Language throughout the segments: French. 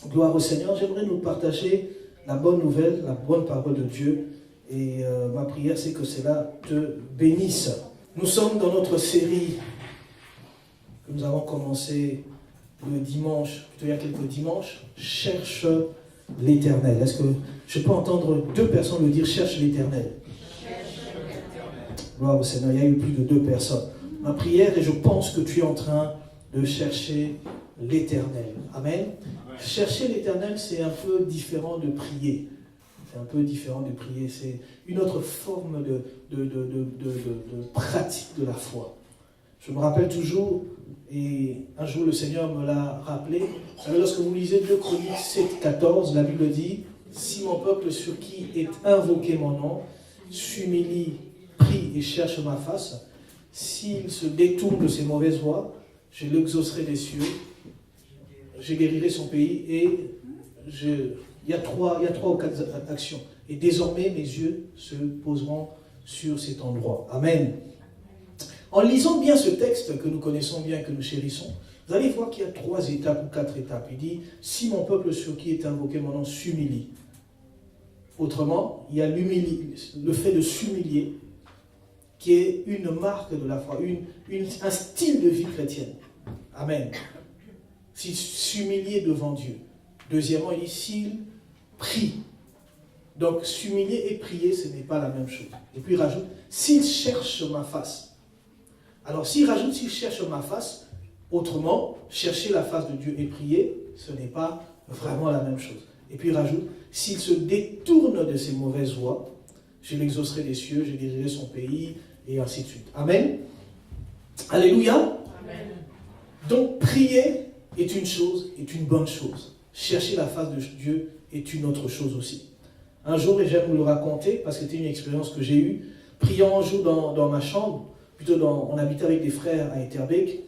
Gloire au Seigneur. J'aimerais nous partager la bonne nouvelle, la bonne parole de Dieu. Et ma prière, c'est que cela te bénisse. Nous sommes dans notre série que nous avons commencé le dimanche, plutôt il y a quelques dimanches. Cherche l'Éternel. Est-ce que je peux entendre deux personnes le dire? Cherche l'Éternel. Gloire au Seigneur. Il y a eu plus de deux personnes. Ma prière, et je pense que tu es en train de chercher l'Éternel. Amen. Chercher l'Éternel, c'est un peu différent de prier. C'est un peu différent de prier. C'est une autre forme de pratique de la foi. Je me rappelle toujours, et un jour le Seigneur me l'a rappelé, vous savez, lorsque vous lisez 2 Chroniques 7:14, la Bible dit « Si mon peuple sur qui est invoqué mon nom s'humilie, prie et cherche ma face, s'il se détourne de ses mauvaises voies, je l'exaucerai des cieux, je guérirai son pays et il y a trois ou quatre actions. Et désormais, mes yeux se poseront sur cet endroit. » Amen. En lisant bien ce texte que nous connaissons bien, que nous chérissons, vous allez voir qu'il y a 3 étapes ou 4 étapes. Il dit, si mon peuple sur qui est invoqué mon nom s'humilie. Autrement, il y a le fait de s'humilier, qui est une marque de la foi, un style de vie chrétienne. Amen. S'humilier devant Dieu. Deuxièmement, il dit, s'il prie. Donc, s'humilier et prier, ce n'est pas la même chose. Et puis il rajoute, s'il cherche ma face. Alors, s'il rajoute, s'il cherche ma face, autrement, chercher la face de Dieu et prier, ce n'est pas vraiment la même chose. Et puis il rajoute, s'il se détourne de ses mauvaises voies, je l'exaucerai des cieux, je guérirai son pays, et ainsi de suite. Amen. Alléluia. Amen. Donc, prier est une chose, est une bonne chose. Chercher la face de Dieu est une autre chose aussi. Un jour, et j'aime vous le raconter, parce que c'était une expérience que j'ai eue, priant un jour dans ma chambre, on habitait avec des frères à Etterbeek,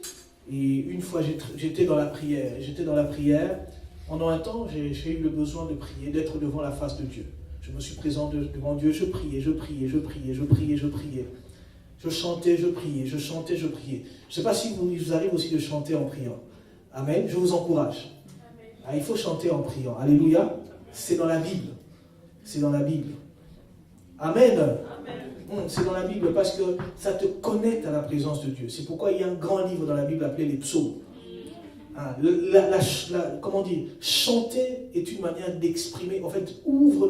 et une fois j'étais dans la prière, pendant un temps j'ai eu le besoin de prier, d'être devant la face de Dieu. Je me suis présent devant Dieu, je priais. Je chantais, je priais. Je ne sais pas si il vous arrive aussi de chanter en priant. Amen, je vous encourage. Il faut chanter en priant. Alléluia, c'est dans la Bible. C'est dans la Bible. Amen. C'est dans la Bible parce que ça te connecte à la présence de Dieu. C'est pourquoi il y a un grand livre dans la Bible appelé les psaumes. Comment dire, chanter est une manière d'exprimer, en fait, ouvre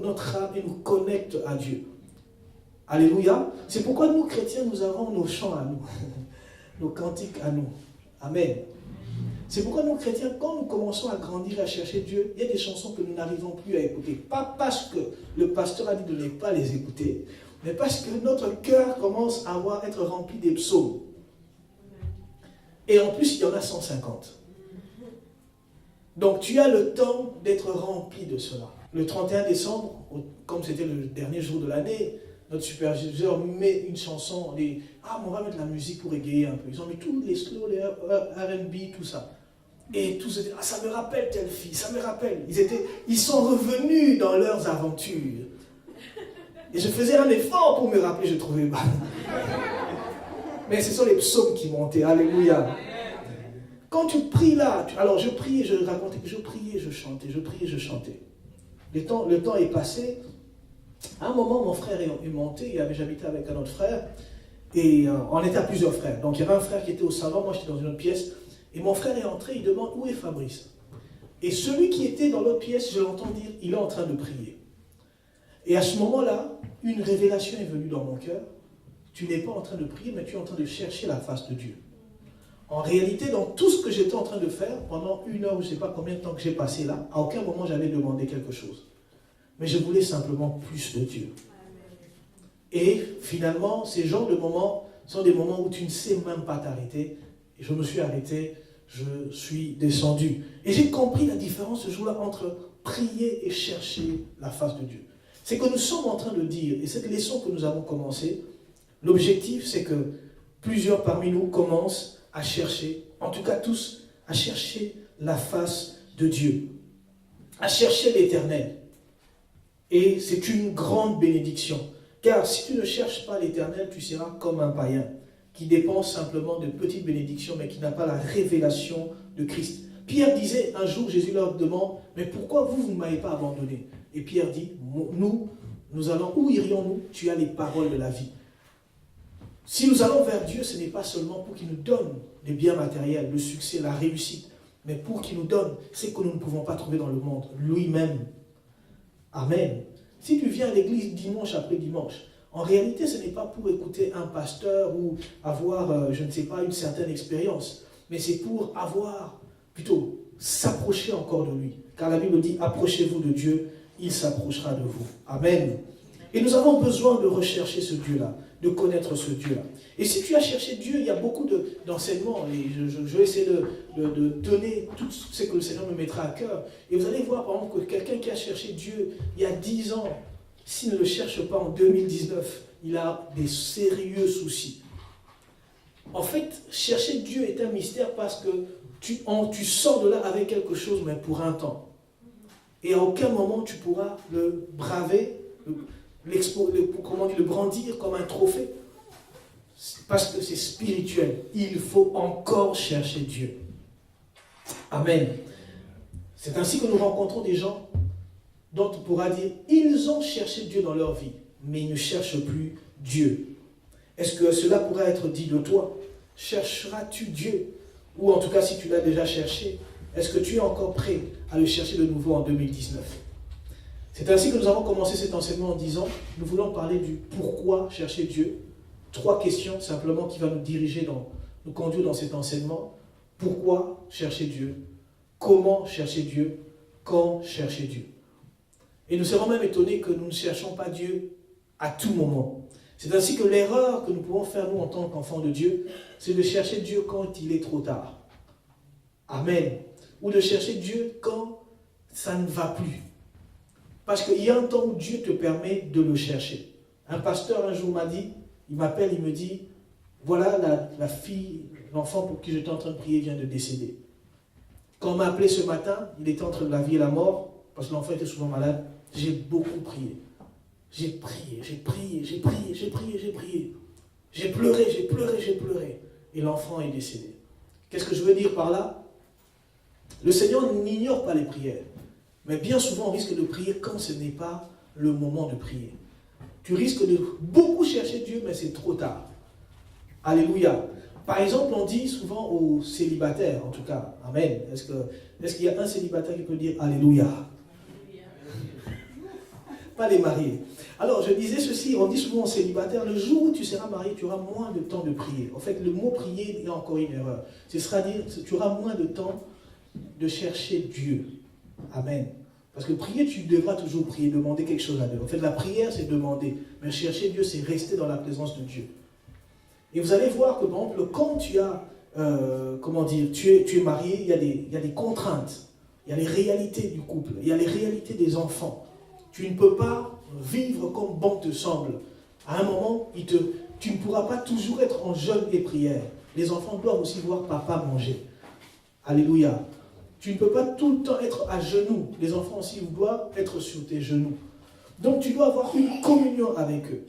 notre âme et nous connecte à Dieu. Alléluia. C'est pourquoi nous, chrétiens, nous avons nos chants à nous, nos cantiques à nous. Amen. C'est pourquoi nous, chrétiens, quand nous commençons à grandir, à chercher Dieu, il y a des chansons que nous n'arrivons plus à écouter. Pas parce que le pasteur a dit de ne pas les écouter, mais parce que notre cœur commence à être rempli des psaumes. Et en plus, il y en a 150. Donc, tu as le temps d'être rempli de cela. Le 31 décembre, comme c'était le dernier jour de l'année, notre superviseur met une chanson, on dit, on va mettre la musique pour égayer un peu. Ils ont mis tous les slow, les R&B, tout ça. Et tous étaient, ça me rappelle telle fille, ça me rappelle. Ils sont revenus dans leurs aventures. Et je faisais un effort pour me rappeler, je trouvais pas. Mais ce sont les psaumes qui montaient, alléluia. Quand tu pries là, alors je priais, je racontais, je priais, je chantais. Le temps est passé. À un moment, mon frère est monté, j'habitais avec un autre frère, et on était à plusieurs frères. Donc il y avait un frère qui était au salon, moi j'étais dans une autre pièce, et mon frère est entré, il demande où est Fabrice. Et celui qui était dans l'autre pièce, je l'entends dire, il est en train de prier. Et à ce moment-là, une révélation est venue dans mon cœur. Tu n'es pas en train de prier, mais tu es en train de chercher la face de Dieu. En réalité, dans tout ce que j'étais en train de faire, pendant 1 heure, je ne sais pas combien de temps que j'ai passé là, à aucun moment j'avais demandé quelque chose. Mais je voulais simplement plus de Dieu. Et finalement, ces genres de moments sont des moments où tu ne sais même pas t'arrêter. Et je me suis arrêté, je suis descendu. Et j'ai compris la différence ce jour-là entre prier et chercher la face de Dieu. C'est que nous sommes en train de dire, et cette leçon que nous avons commencée, l'objectif c'est que plusieurs parmi nous commencent à chercher, en tout cas tous, à chercher la face de Dieu, à chercher l'Éternel. Et c'est une grande bénédiction. Car si tu ne cherches pas l'Éternel, tu seras comme un païen qui dépense simplement de petites bénédictions, mais qui n'a pas la révélation de Christ. Pierre disait, un jour, Jésus leur demande, mais pourquoi vous ne m'avez pas abandonné? Et Pierre dit, nous allons, où irions-nous? Tu as les paroles de la vie. Si nous allons vers Dieu, ce n'est pas seulement pour qu'il nous donne les biens matériels, le succès, la réussite, mais pour qu'il nous donne ce que nous ne pouvons pas trouver dans le monde, lui-même. Amen. Si tu viens à l'église dimanche après dimanche, en réalité, ce n'est pas pour écouter un pasteur ou avoir, je ne sais pas, une certaine expérience, mais c'est pour avoir, plutôt, s'approcher encore de lui. Car la Bible dit, approchez-vous de Dieu, il s'approchera de vous. Amen. Et nous avons besoin de rechercher ce Dieu-là, de connaître ce Dieu-là. Et si tu as cherché Dieu, il y a beaucoup d'enseignements, et je vais essayer de donner tout ce que le Seigneur me mettra à cœur. Et vous allez voir, par exemple, que quelqu'un qui a cherché Dieu il y a 10 ans, s'il ne le cherche pas en 2019, il a des sérieux soucis. En fait, chercher Dieu est un mystère parce que tu sors de là avec quelque chose, mais pour un temps. Et à aucun moment tu pourras le braver, le brandir comme un trophée. Parce que c'est spirituel. Il faut encore chercher Dieu. Amen. C'est ainsi que nous rencontrons des gens dont on pourra dire, ils ont cherché Dieu dans leur vie, mais ils ne cherchent plus Dieu. Est-ce que cela pourrait être dit de toi? Chercheras-tu Dieu? Ou en tout cas, si tu l'as déjà cherché, est-ce que tu es encore prêt à le chercher de nouveau en 2019? C'est ainsi que nous avons commencé cet enseignement en disant, nous voulons parler du pourquoi chercher Dieu. 3 questions simplement qui vont nous diriger, nous conduire dans cet enseignement. Pourquoi chercher Dieu? Comment chercher Dieu? Quand chercher Dieu? Et nous serons même étonnés que nous ne cherchons pas Dieu à tout moment. C'est ainsi que l'erreur que nous pouvons faire, nous, en tant qu'enfants de Dieu, c'est de chercher Dieu quand il est trop tard. Amen. Ou de chercher Dieu quand ça ne va plus. Parce qu'il y a un temps où Dieu te permet de le chercher. Un pasteur un jour m'a dit, il m'appelle, il me dit, voilà la fille, l'enfant pour qui j'étais en train de prier vient de décéder. Quand on m'a appelé ce matin, il était entre la vie et la mort, parce que l'enfant était souvent malade, j'ai beaucoup prié. J'ai prié. J'ai pleuré. Et l'enfant est décédé. Qu'est-ce que je veux dire par là? Le Seigneur n'ignore pas les prières. Mais bien souvent, on risque de prier quand ce n'est pas le moment de prier. Tu risques de beaucoup chercher Dieu, mais c'est trop tard. Alléluia. Par exemple, on dit souvent aux célibataires, en tout cas, Amen. Est-ce qu'il y a un célibataire qui peut dire Alléluia? Pas les mariés. Alors, je disais ceci, on dit souvent aux célibataires, le jour où tu seras marié, tu auras moins de temps de prier. En fait, le mot prier, il y a encore une erreur. Ce sera dire, tu auras moins de temps de chercher Dieu. Amen. Parce que prier, tu devras toujours prier, demander quelque chose à Dieu. En fait, la prière, c'est demander. Mais chercher Dieu, c'est rester dans la présence de Dieu. Et vous allez voir que, par exemple, quand tu as, tu es marié, il y a des contraintes. Il y a les réalités du couple. Il y a les réalités des enfants. Tu ne peux pas vivre comme bon te semble. À un moment, tu ne pourras pas toujours être en jeûne et prière. Les enfants doivent aussi voir papa manger. Alléluia. Tu ne peux pas tout le temps être à genoux. Les enfants aussi doivent être sur tes genoux. Donc tu dois avoir une communion avec eux.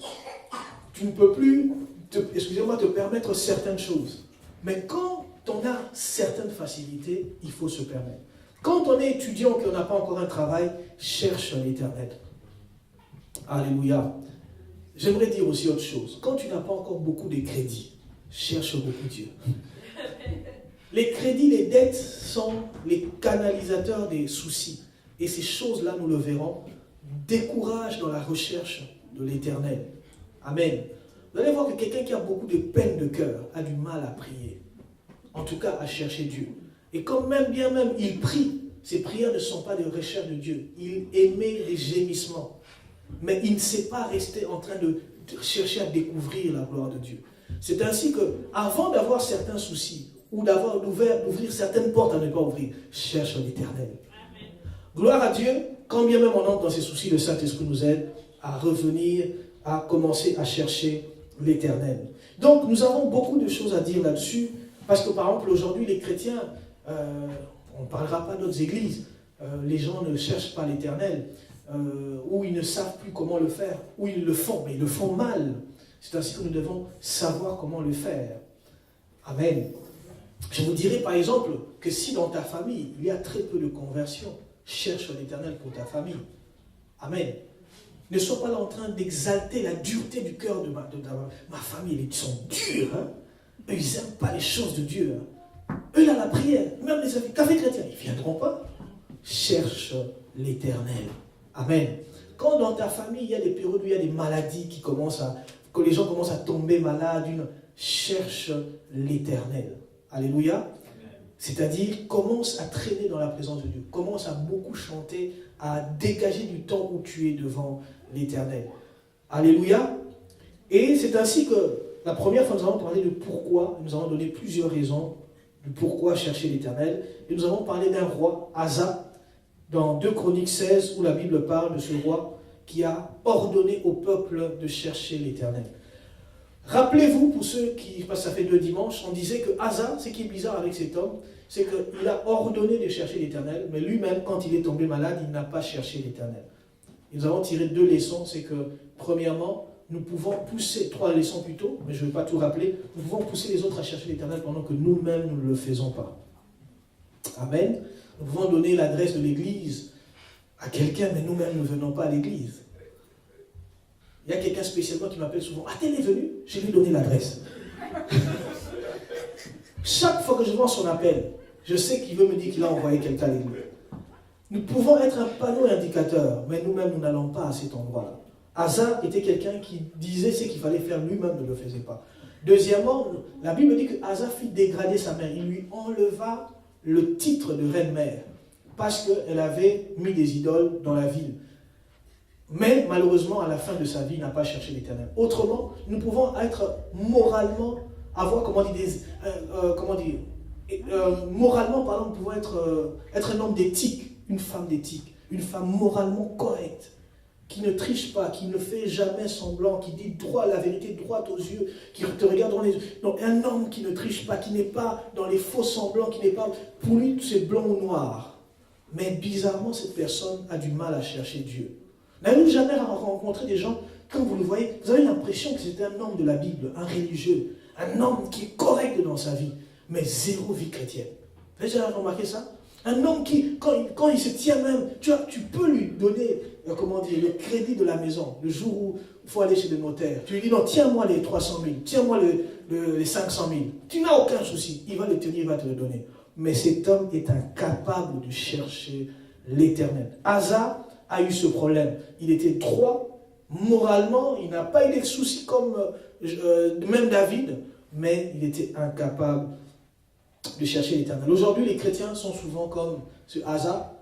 Tu ne peux plus, te permettre certaines choses. Mais quand on a certaines facilités, il faut se permettre. Quand on est étudiant et qu'on n'a pas encore un travail, cherche l'Éternel. Alléluia. J'aimerais dire aussi autre chose. Quand tu n'as pas encore beaucoup de crédits, cherche beaucoup Dieu. Les crédits, les dettes sont les canalisateurs des soucis. Et ces choses-là, nous le verrons, découragent dans la recherche de l'Éternel. Amen. Vous allez voir que quelqu'un qui a beaucoup de peine de cœur a du mal à prier. En tout cas, à chercher Dieu. Et quand bien même il prie, ses prières ne sont pas de recherche de Dieu. Il émet des gémissements. Mais il ne sait pas rester en train de chercher à découvrir la gloire de Dieu. C'est ainsi que, avant d'avoir certains soucis, ou d'ouvrir certaines portes à ne pas ouvrir, cherche l'Éternel. Gloire à Dieu, quand bien même on entre dans ces soucis, le Saint-Esprit nous aide à revenir, à commencer à chercher l'Éternel. Donc nous avons beaucoup de choses à dire là-dessus, parce que par exemple aujourd'hui les chrétiens, on ne parlera pas d'autres églises, les gens ne cherchent pas l'Éternel, ou ils ne savent plus comment le faire, ou ils le font, mais ils le font mal. C'est ainsi que nous devons savoir comment le faire. Amen. Je vous dirais par exemple, que si dans ta famille, il y a très peu de conversion, cherche l'Éternel pour ta famille. Amen. Ne sois pas là en train d'exalter la dureté du cœur de ma famille. Ils sont durs. Hein? Eux, ils n'aiment pas les choses de Dieu. Hein? Eux, là, la prière, même les cafés chrétiens, ils ne viendront pas. Cherche l'Éternel. Amen. Quand dans ta famille, il y a des périodes où il y a des maladies que les gens commencent à tomber malades, cherche l'Éternel. Alléluia. C'est-à-dire, commence à traîner dans la présence de Dieu. Commence à beaucoup chanter, à dégager du temps où tu es devant l'Éternel. Alléluia. Et c'est ainsi que, la première fois, nous avons parlé de pourquoi. Nous avons donné plusieurs raisons de pourquoi chercher l'Éternel. Et nous avons parlé d'un roi, Asa, dans 2 Chroniques 16, où la Bible parle de ce roi qui a ordonné au peuple de chercher l'Éternel. Rappelez-vous, pour ceux qui, parce que ça fait 2 dimanches, on disait que Asa, ce qui est bizarre avec cet homme, c'est qu'il a ordonné de chercher l'Éternel, mais lui-même, quand il est tombé malade, il n'a pas cherché l'Éternel. Et nous avons tiré 2 leçons, c'est que, premièrement, nous pouvons pousser, 3 leçons plutôt, mais je ne vais pas tout rappeler, nous pouvons pousser les autres à chercher l'Éternel pendant que nous-mêmes, nous ne le faisons pas. Amen. Nous pouvons donner l'adresse de l'église à quelqu'un, mais nous-mêmes ne venons pas à l'église. Il y a quelqu'un spécialement qui m'appelle souvent. Ah, t'es venu? Je lui ai donné l'adresse. Chaque fois que je vois son appel, je sais qu'il veut me dire qu'il a envoyé quelqu'un à l'église. Nous pouvons être un panneau indicateur, mais nous-mêmes, nous n'allons pas à cet endroit-là. Asa était quelqu'un qui disait ce qu'il fallait faire, lui-même ne le faisait pas. Deuxièmement, la Bible dit que Asa fit dégrader sa mère. Il lui enleva le titre de reine-mère parce qu'elle avait mis des idoles dans la ville. Mais malheureusement, à la fin de sa vie, il n'a pas cherché l'Éternel. Autrement, nous pouvons être moralement, avoir, moralement parlant, nous pouvons être un homme d'éthique, une femme d'éthique, une femme moralement correcte, qui ne triche pas, qui ne fait jamais semblant, qui dit droit la vérité droite aux yeux, qui te regarde dans les yeux. Donc un homme qui ne triche pas, qui n'est pas dans les faux semblants, qui n'est pas, pour lui c'est blanc ou noir. Mais bizarrement, cette personne a du mal à chercher Dieu. N'avez-vous jamais rencontré des gens, quand vous le voyez, vous avez l'impression que c'est un homme de la Bible, un religieux, un homme qui est correct dans sa vie, mais zéro vie chrétienne. Vous avez déjà remarqué ça? Un homme qui, quand il se tient même, tu peux lui donner, le crédit de la maison, le jour où il faut aller chez le notaire. Tu lui dis, non, tiens-moi les 300 000, tiens-moi les 500 000. Tu n'as aucun souci, il va le tenir, il va te le donner. Mais cet homme est incapable de chercher l'Éternel. Asa a eu ce problème. Il était droit, moralement, il n'a pas eu de soucis comme même David, mais il était incapable de chercher l'Éternel. Aujourd'hui, les chrétiens sont souvent comme ce Asa.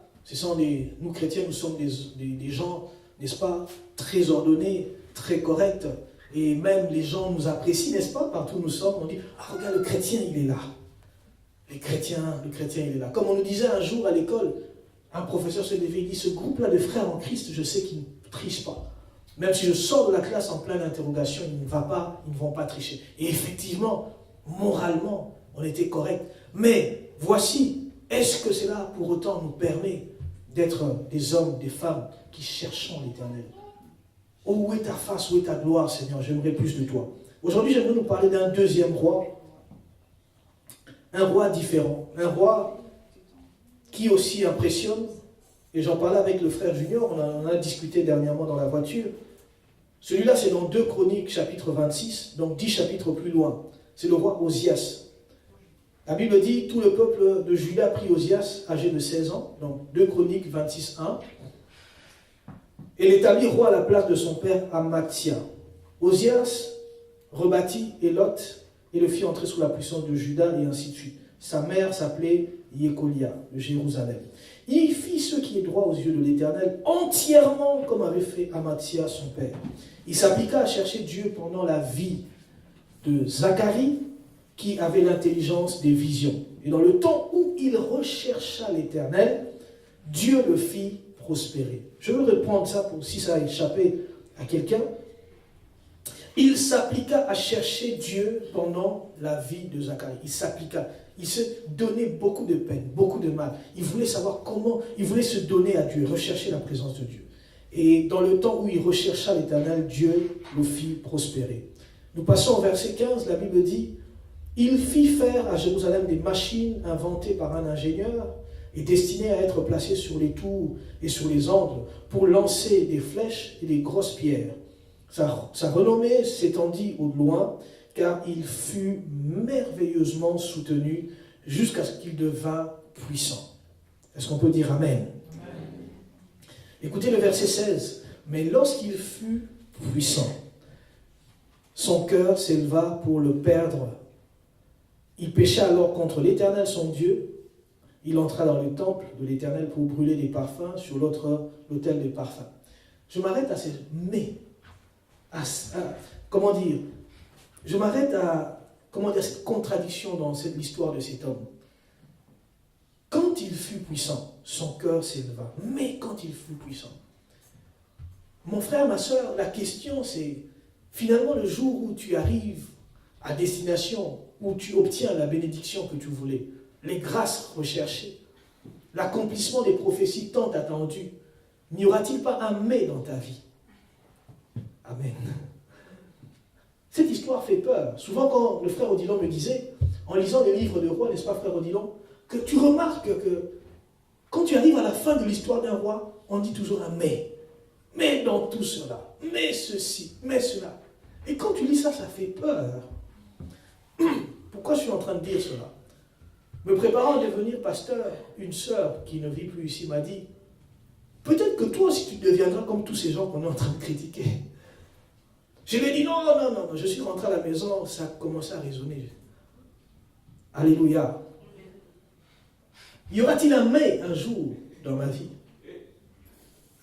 Nous chrétiens, nous sommes des gens, n'est-ce pas, très ordonnés, très corrects. Et même les gens nous apprécient, n'est-ce pas, partout où nous sommes. On dit, ah regarde, le chrétien, il est là. Le chrétien, il est là. Comme on nous disait un jour à l'école, un professeur se levait, il dit, ce groupe-là de frères en Christ, je sais qu'ils ne trichent pas. Même si je sors de la classe en pleine interrogation, ils ne vont pas tricher. Et effectivement, moralement, on était correct. Mais voici, est-ce que cela pour autant nous permet d'être des hommes, des femmes qui cherchons l'Éternel? Oh, où est ta face, où est ta gloire, Seigneur? J'aimerais plus de toi. Aujourd'hui, j'aimerais nous parler d'un deuxième roi. Un roi différent. Un roi qui aussi impressionne. Et j'en parlais avec le frère Junior, on en a discuté dernièrement dans la voiture. Celui-là, c'est dans 2 Chroniques, chapitre 26, donc 10 chapitres plus loin. C'est le roi Osias. La Bible dit, tout le peuple de Juda prit Osias, âgé de 16 ans, donc 2 Chroniques 26, 1, et l'établit roi à la place de son père Amathia. Osias rebâtit Élot et le fit entrer sous la puissance de Juda, et ainsi de suite. Sa mère s'appelait Yekolia, de Jérusalem. Il fit ce qui est droit aux yeux de l'Éternel, entièrement comme avait fait Amathia, son père. Il s'appliqua à chercher Dieu pendant la vie de Zacharie, qui avait l'intelligence des visions. Et dans le temps où il rechercha l'Éternel, Dieu le fit prospérer. Je veux reprendre ça pour si ça a échappé à quelqu'un. Il s'appliqua à chercher Dieu pendant la vie de Zacharie. Il s'appliqua. Il se donnait beaucoup de peine, beaucoup de mal. Il voulait savoir comment, il voulait se donner à Dieu, rechercher la présence de Dieu. Et dans le temps où il rechercha l'Éternel, Dieu le fit prospérer. Nous passons au verset 15, la Bible dit, Il fit faire à Jérusalem des machines inventées par un ingénieur et destinées à être placées sur les tours et sur les angles pour lancer des flèches et des grosses pierres. Sa renommée s'étendit au loin, car il fut merveilleusement soutenu jusqu'à ce qu'il devint puissant. Est-ce qu'on peut dire Amen? Écoutez le verset 16. Mais lorsqu'il fut puissant, son cœur s'éleva pour le perdre. Il pécha alors contre l'Éternel son Dieu. Il entra dans le temple de l'Éternel pour brûler des parfums sur l'autel des parfums. Je m'arrête à ces mais. Je m'arrête à cette contradiction dans l'histoire de cet homme. Quand il fut puissant, son cœur s'éleva. Mais quand il fut puissant, mon frère, ma soeur, la question c'est, finalement le jour où tu arrives à destination, où tu obtiens la bénédiction que tu voulais, les grâces recherchées, l'accomplissement des prophéties tant attendues, n'y aura-t-il pas un mais dans ta vie? Amen. Cette histoire fait peur. Souvent quand le frère Odilon me disait, en lisant les livres de rois, n'est-ce pas frère Odilon, que tu remarques que quand tu arrives à la fin de l'histoire d'un roi, on dit toujours un mais. Mais dans tout cela, mais ceci, mais cela. Et quand tu lis ça, ça fait peur. Pourquoi je suis en train de dire cela? Me préparant à devenir pasteur, une sœur qui ne vit plus ici m'a dit, peut-être que toi aussi tu deviendras comme tous ces gens qu'on est en train de critiquer. Je lui ai dit non, je suis rentré à la maison, ça a commencé à résonner. Alléluia. Y aura-t-il un mais un jour dans ma vie?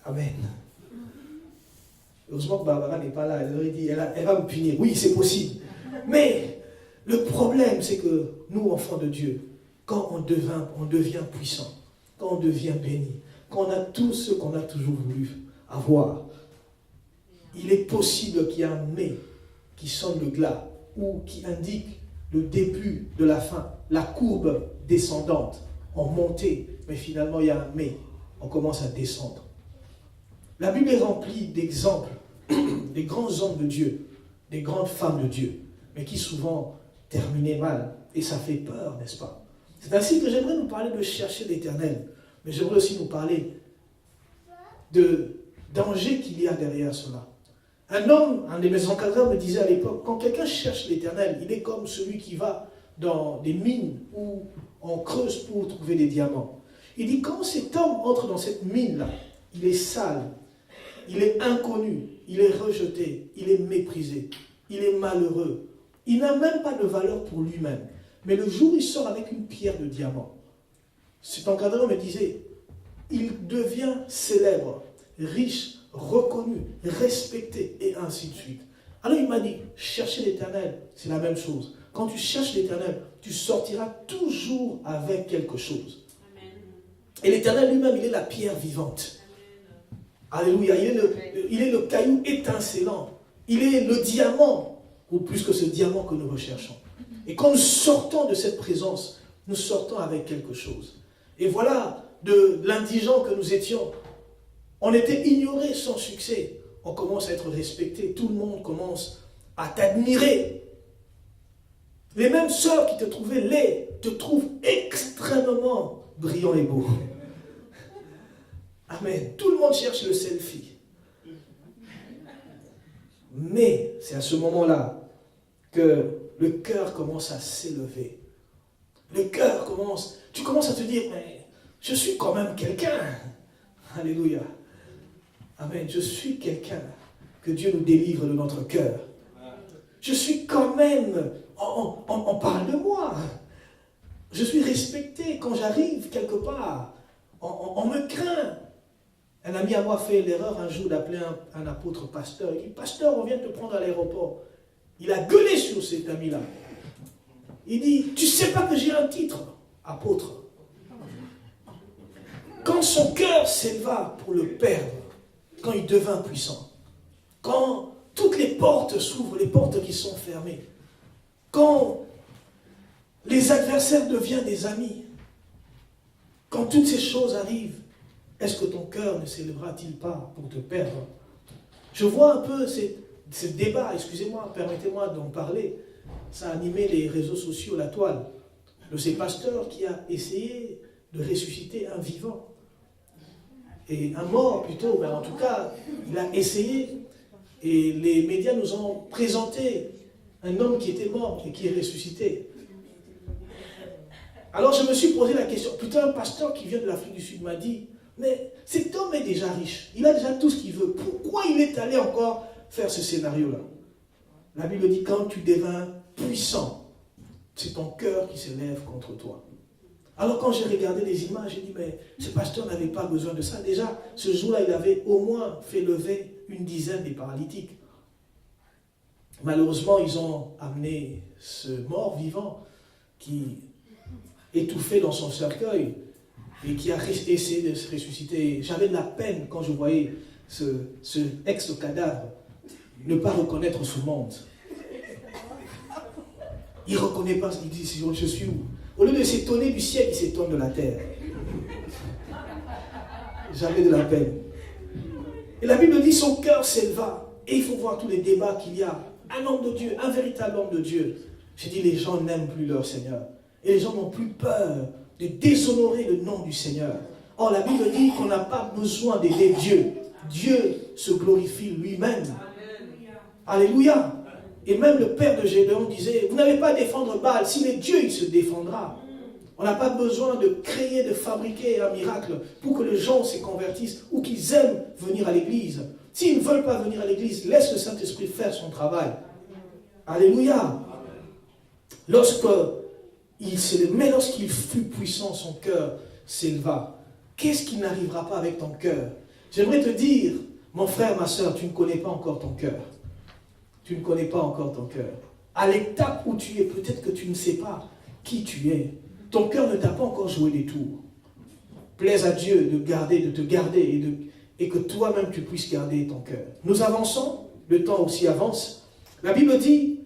Amen. Heureusement que Barbara n'est pas là, elle aurait dit, elle va me punir. Oui, c'est possible. Mais le problème, c'est que nous, enfants de Dieu, quand on devient puissant, quand on devient béni, quand on a tout ce qu'on a toujours voulu avoir, il est possible qu'il y ait un mais qui sonne le glas ou qui indique le début de la fin, la courbe descendante, en montée, mais finalement il y a un mais, on commence à descendre. La Bible est remplie d'exemples, des grands hommes de Dieu, des grandes femmes de Dieu, mais qui souvent terminaient mal, et ça fait peur, n'est-ce pas? C'est ainsi que j'aimerais nous parler de chercher l'Éternel, mais j'aimerais aussi nous parler de danger qu'il y a derrière cela. Un de mes encadreurs me disait à l'époque, quand quelqu'un cherche l'Éternel, il est comme celui qui va dans des mines où on creuse pour trouver des diamants. Il dit, quand cet homme entre dans cette mine-là, il est sale, il est inconnu, il est rejeté, il est méprisé, il est malheureux. Il n'a même pas de valeur pour lui-même. Mais le jour où il sort avec une pierre de diamant, cet encadreur me disait, il devient célèbre, riche, reconnu, respecté, et ainsi de suite. Alors il m'a dit, chercher l'Éternel, c'est la même chose. Quand tu cherches l'Éternel, tu sortiras toujours avec quelque chose. Amen. Et l'Éternel lui-même, il est la pierre vivante. Amen. Alléluia, il est le caillou étincelant. Il est le diamant, ou plus que ce diamant que nous recherchons. Et quand nous sortons de cette présence, nous sortons avec quelque chose. Et voilà, de l'indigent que nous étions, on était ignorés sans succès. On commence à être respecté. Tout le monde commence à t'admirer. Les mêmes sœurs qui te trouvaient laid te trouvent extrêmement brillant et beau. Amen. Tout le monde cherche le selfie. Mais c'est à ce moment-là que le cœur commence à s'élever. Le cœur commence... Tu commences à te dire, mais je suis quand même quelqu'un. Alléluia. Amen. Je suis quelqu'un. Que Dieu nous délivre de notre cœur. Je suis quand même... On parle de moi. Je suis respecté quand j'arrive quelque part. On me craint. Un ami à moi fait l'erreur un jour d'appeler un apôtre pasteur. Il dit, pasteur, on vient te prendre à l'aéroport. Il a gueulé sur cet ami-là. Il dit, tu sais pas que j'ai un titre, apôtre. Quand son cœur s'éleva pour le perdre, quand il devint puissant, quand toutes les portes s'ouvrent, les portes qui sont fermées, quand les adversaires deviennent des amis, quand toutes ces choses arrivent, est-ce que ton cœur ne s'élèvera-t-il pas pour te perdre? Je vois un peu ce débat, excusez-moi, permettez-moi d'en parler. ça a animé les réseaux sociaux, la toile, de ces pasteurs qui a essayé de ressusciter un vivant. Et un mort plutôt, mais en tout cas, il a essayé. Et les médias nous ont présenté un homme qui était mort et qui est ressuscité. Alors je me suis posé la question, plutôt un pasteur qui vient de l'Afrique du Sud m'a dit, mais cet homme est déjà riche, il a déjà tout ce qu'il veut, pourquoi il est allé encore faire ce scénario-là? La Bible dit, quand tu devins puissant, c'est ton cœur qui s'élève contre toi. Alors quand j'ai regardé les images, j'ai dit, mais ce pasteur n'avait pas besoin de ça. Déjà, ce jour-là, il avait au moins fait lever une dizaine des paralytiques. Malheureusement, ils ont amené ce mort vivant qui étouffé dans son cercueil et qui a essayé de se ressusciter. J'avais de la peine quand je voyais ce ex-cadavre ne pas reconnaître ce monde. Il ne reconnaît pas, il dit, je suis où? Au lieu de s'étonner du ciel, il s'étonne de la terre. J'avais de la peine. Et la Bible dit, son cœur s'éleva. Et il faut voir tous les débats qu'il y a. Un homme de Dieu, un véritable homme de Dieu. J'ai dit, les gens n'aiment plus leur Seigneur. Et les gens n'ont plus peur de déshonorer le nom du Seigneur. Or, la Bible dit qu'on n'a pas besoin d'aider Dieu. Dieu se glorifie lui-même. Alléluia. Et même le père de Gédéon disait, vous n'avez pas à défendre Baal, s'il est Dieu, il se défendra. On n'a pas besoin de créer, de fabriquer un miracle pour que les gens se convertissent ou qu'ils aiment venir à l'église. S'ils ne veulent pas venir à l'église, laisse le Saint-Esprit faire son travail. Alléluia. Mais lorsqu'il fut puissant, son cœur s'éleva. Qu'est-ce qui n'arrivera pas avec ton cœur? J'aimerais te dire, mon frère, ma soeur, tu ne connais pas encore ton cœur. Tu ne connais pas encore ton cœur. À l'étape où tu es, peut-être que tu ne sais pas qui tu es. Ton cœur ne t'a pas encore joué des tours. Plaise à Dieu de te garder et que toi-même tu puisses garder ton cœur. Nous avançons, le temps aussi avance. La Bible dit,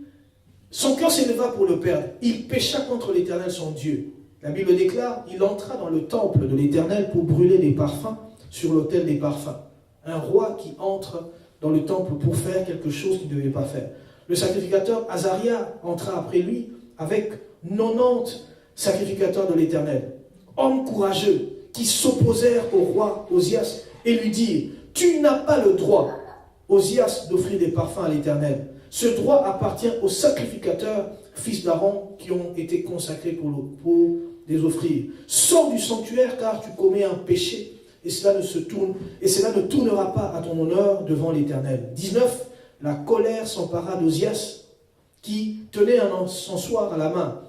son cœur s'éleva pour le perdre. Il pécha contre l'Éternel son Dieu. La Bible déclare, il entra dans le temple de l'Éternel pour brûler des parfums sur l'autel des parfums. Un roi qui entre dans le temple pour faire quelque chose qu'il ne devait pas faire. Le sacrificateur Azaria entra après lui avec 90 sacrificateurs de l'Éternel. Hommes courageux qui s'opposèrent au roi Osias et lui dirent, tu n'as pas le droit, Osias, d'offrir des parfums à l'Éternel. Ce droit appartient aux sacrificateurs, fils d'Aaron, qui ont été consacrés pour les offrir. Sors du sanctuaire car tu commets un péché et cela ne tournera pas à ton honneur devant l'Éternel. 19. La colère s'empara d'Osias qui tenait un encensoir à la main.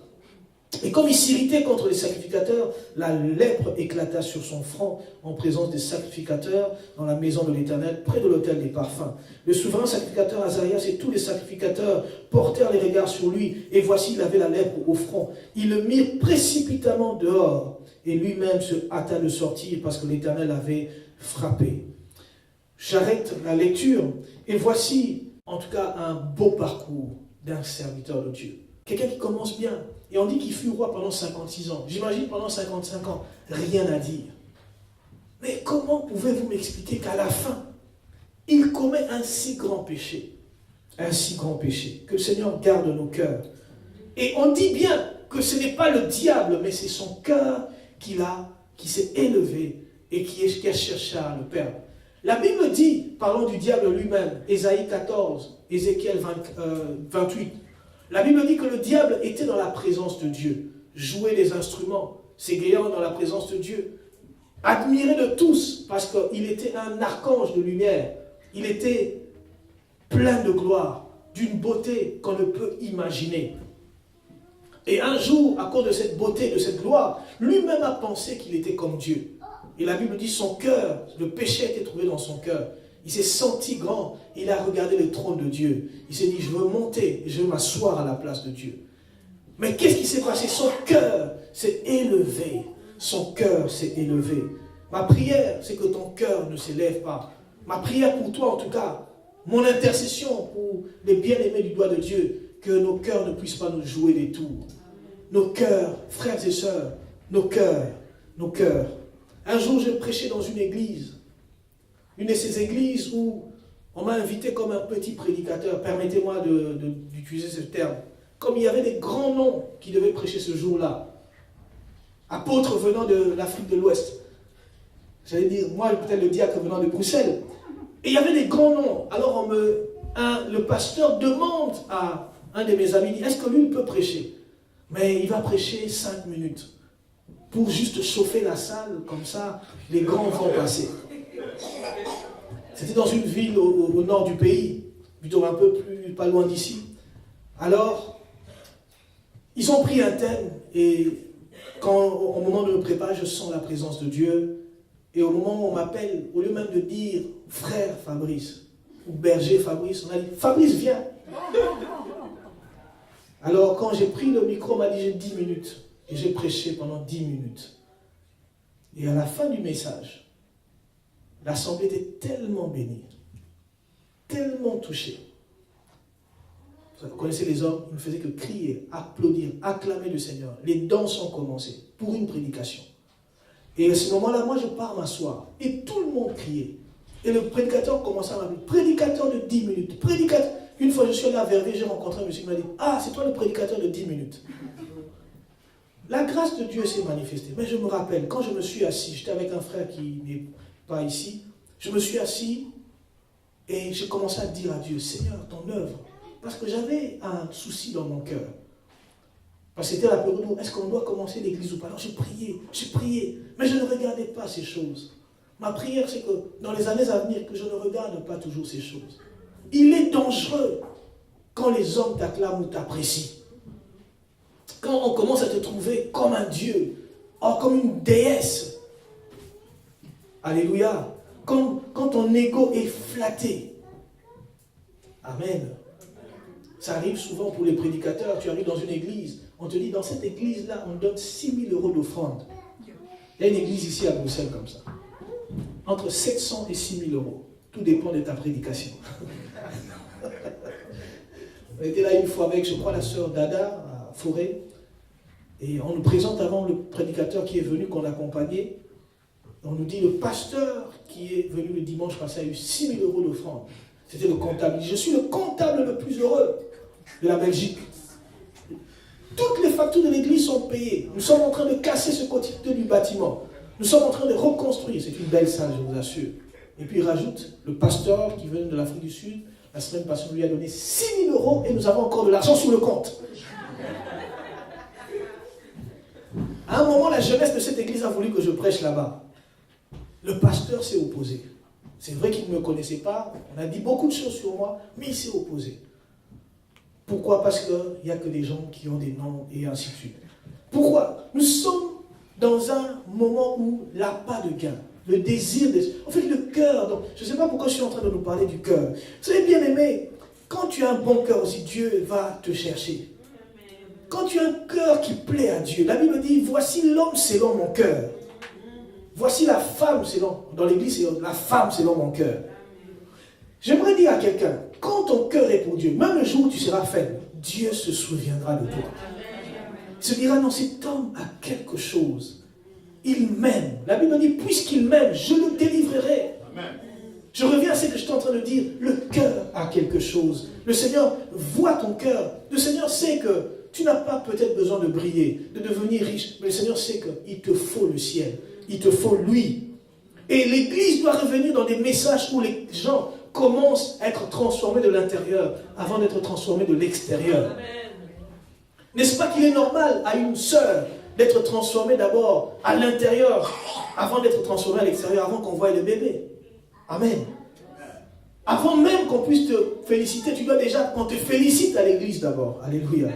Et comme il s'irritait contre les sacrificateurs, la lèpre éclata sur son front en présence des sacrificateurs dans la maison de l'Éternel, près de l'autel des parfums. Le souverain sacrificateur Azarias et tous les sacrificateurs portèrent les regards sur lui, et voici, il avait la lèpre au front. Ils le mirent précipitamment dehors, et lui-même se hâta de sortir parce que l'Éternel avait frappé. J'arrête la lecture, et voici, en tout cas, un beau parcours d'un serviteur de Dieu. Quelqu'un qui commence bien. Et on dit qu'il fut roi pendant 56 ans. J'imagine pendant 55 ans, rien à dire. Mais comment pouvez-vous m'expliquer qu'à la fin, il commet un si grand péché? Un si grand péché. Que le Seigneur garde nos cœurs. Et on dit bien que ce n'est pas le diable, mais c'est son cœur qui s'est élevé et qui a cherché à le perdre. La Bible dit, parlant du diable lui-même, Ésaïe 14, Ézéchiel 28, la Bible dit que le diable était dans la présence de Dieu, jouait des instruments, s'égayant dans la présence de Dieu, admiré de tous parce qu'il était un archange de lumière, il était plein de gloire, d'une beauté qu'on ne peut imaginer. Et un jour, à cause de cette beauté, de cette gloire, lui-même a pensé qu'il était comme Dieu. Et la Bible dit son cœur, le péché a été trouvé dans son cœur. Il s'est senti grand, il a regardé le trône de Dieu. Il s'est dit, je veux monter et je veux m'asseoir à la place de Dieu. Mais qu'est-ce qui s'est passé? Son cœur s'est élevé. Son cœur s'est élevé. Ma prière, c'est que ton cœur ne s'élève pas. Ma prière pour toi, en tout cas, mon intercession pour les bien-aimés du doigt de Dieu, que nos cœurs ne puissent pas nous jouer des tours. Nos cœurs, frères et sœurs, nos cœurs, nos cœurs. Un jour, j'ai prêché dans une église. Une de ces églises où on m'a invité comme un petit prédicateur, permettez-moi d'utiliser ce terme, comme il y avait des grands noms qui devaient prêcher ce jour-là, apôtres venant de l'Afrique de l'Ouest, j'allais dire, moi peut-être le diacre venant de Bruxelles, et il y avait des grands noms. Alors le pasteur demande à un de mes amis, est-ce que lui il peut prêcher? Mais il va prêcher 5 minutes, pour juste chauffer la salle, comme ça, les grands vont passer. C'était dans une ville au nord du pays, plutôt un peu plus, pas loin d'ici. Alors, ils ont pris un thème, et au moment de me préparer, je sens la présence de Dieu. Et au moment où on m'appelle, au lieu même de dire « frère Fabrice » ou « berger Fabrice », on a dit « Fabrice, viens ». Alors, quand j'ai pris le micro, on m'a dit « j'ai 10 minutes ». Et j'ai prêché pendant 10 minutes. Et à la fin du message, l'assemblée était tellement bénie, tellement touchée. Vous connaissez les hommes, ils ne faisaient que crier, applaudir, acclamer le Seigneur. Les danses ont commencé pour une prédication. Et à ce moment-là, moi je pars m'asseoir. Et tout le monde criait. Et le prédicateur commençait à m'appeler. Prédicateur de 10 minutes. Prédicateur. Une fois je suis allé à Verviers, j'ai rencontré un monsieur qui m'a dit « Ah, c'est toi le prédicateur de 10 minutes. » La grâce de Dieu s'est manifestée. Mais je me rappelle, quand je me suis assis, j'étais avec un frère qui n'est pas ici, je me suis assis et j'ai commencé à dire à Dieu, Seigneur, ton œuvre. Parce que j'avais un souci dans mon cœur. Parce que c'était la période où, est-ce qu'on doit commencer l'église ou pas? Alors j'ai prié, mais je ne regardais pas ces choses. Ma prière, c'est que dans les années à venir, que je ne regarde pas toujours ces choses. Il est dangereux quand les hommes t'acclament ou t'apprécient. Quand on commence à te trouver comme un Dieu, comme une déesse. Alléluia. Quand ton ego est flatté. Amen. Ça arrive souvent pour les prédicateurs. Tu arrives dans une église, on te dit, dans cette église-là, on donne 6 000 € d'offrande. Il y a une église ici à Bruxelles comme ça. Entre 700 et 6 000 €. Tout dépend de ta prédication. On était là une fois avec, je crois, la sœur Dada, à Forêt. Et on nous présente avant le prédicateur qui est venu, qu'on accompagnait. On nous dit, le pasteur qui est venu le dimanche passé a eu 6 000 € d'offrande. C'était le comptable. Je suis le comptable le plus heureux de la Belgique. Toutes les factures de l'église sont payées. Nous sommes en train de casser ce côté du bâtiment. Nous sommes en train de reconstruire. C'est une belle salle, je vous assure. Et puis il rajoute, le pasteur qui venait de l'Afrique du Sud, la semaine passée, on lui a donné 6 000 € et nous avons encore de l'argent sur le compte. À un moment, la jeunesse de cette église a voulu que je prêche là-bas. Le pasteur s'est opposé. C'est vrai qu'il ne me connaissait pas, on a dit beaucoup de choses sur moi, mais il s'est opposé. Pourquoi? Parce qu'il n'y a que des gens qui ont des noms et ainsi de suite. Pourquoi? Nous sommes dans un moment où il n'y a pas de gain. Le désir, en fait le cœur, donc, je ne sais pas pourquoi je suis en train de nous parler du cœur. Vous savez, bien aimé, quand tu as un bon cœur aussi, Dieu va te chercher. Quand tu as un cœur qui plaît à Dieu, la Bible dit, voici l'homme selon mon cœur. Voici la femme selon, dans l'église, c'est la femme selon mon cœur. J'aimerais dire à quelqu'un, quand ton cœur est pour Dieu, même le jour où tu seras faible, Dieu se souviendra de toi. Il se dira, non, cet homme a quelque chose. Il m'aime. La Bible dit, puisqu'il m'aime, je le délivrerai. Je reviens à ce que je suis en train de dire. Le cœur a quelque chose. Le Seigneur voit ton cœur. Le Seigneur sait que tu n'as pas peut-être besoin de briller, de devenir riche. Mais le Seigneur sait qu'il te faut le ciel. Il te faut lui. Et l'Église doit revenir dans des messages où les gens commencent à être transformés de l'intérieur avant d'être transformés de l'extérieur. N'est-ce pas qu'il est normal à une sœur d'être transformée d'abord à l'intérieur avant d'être transformée à l'extérieur, avant qu'on voie le bébé? Amen. Avant même qu'on puisse te féliciter, tu dois déjà qu'on te félicite à l'église d'abord. Alléluia.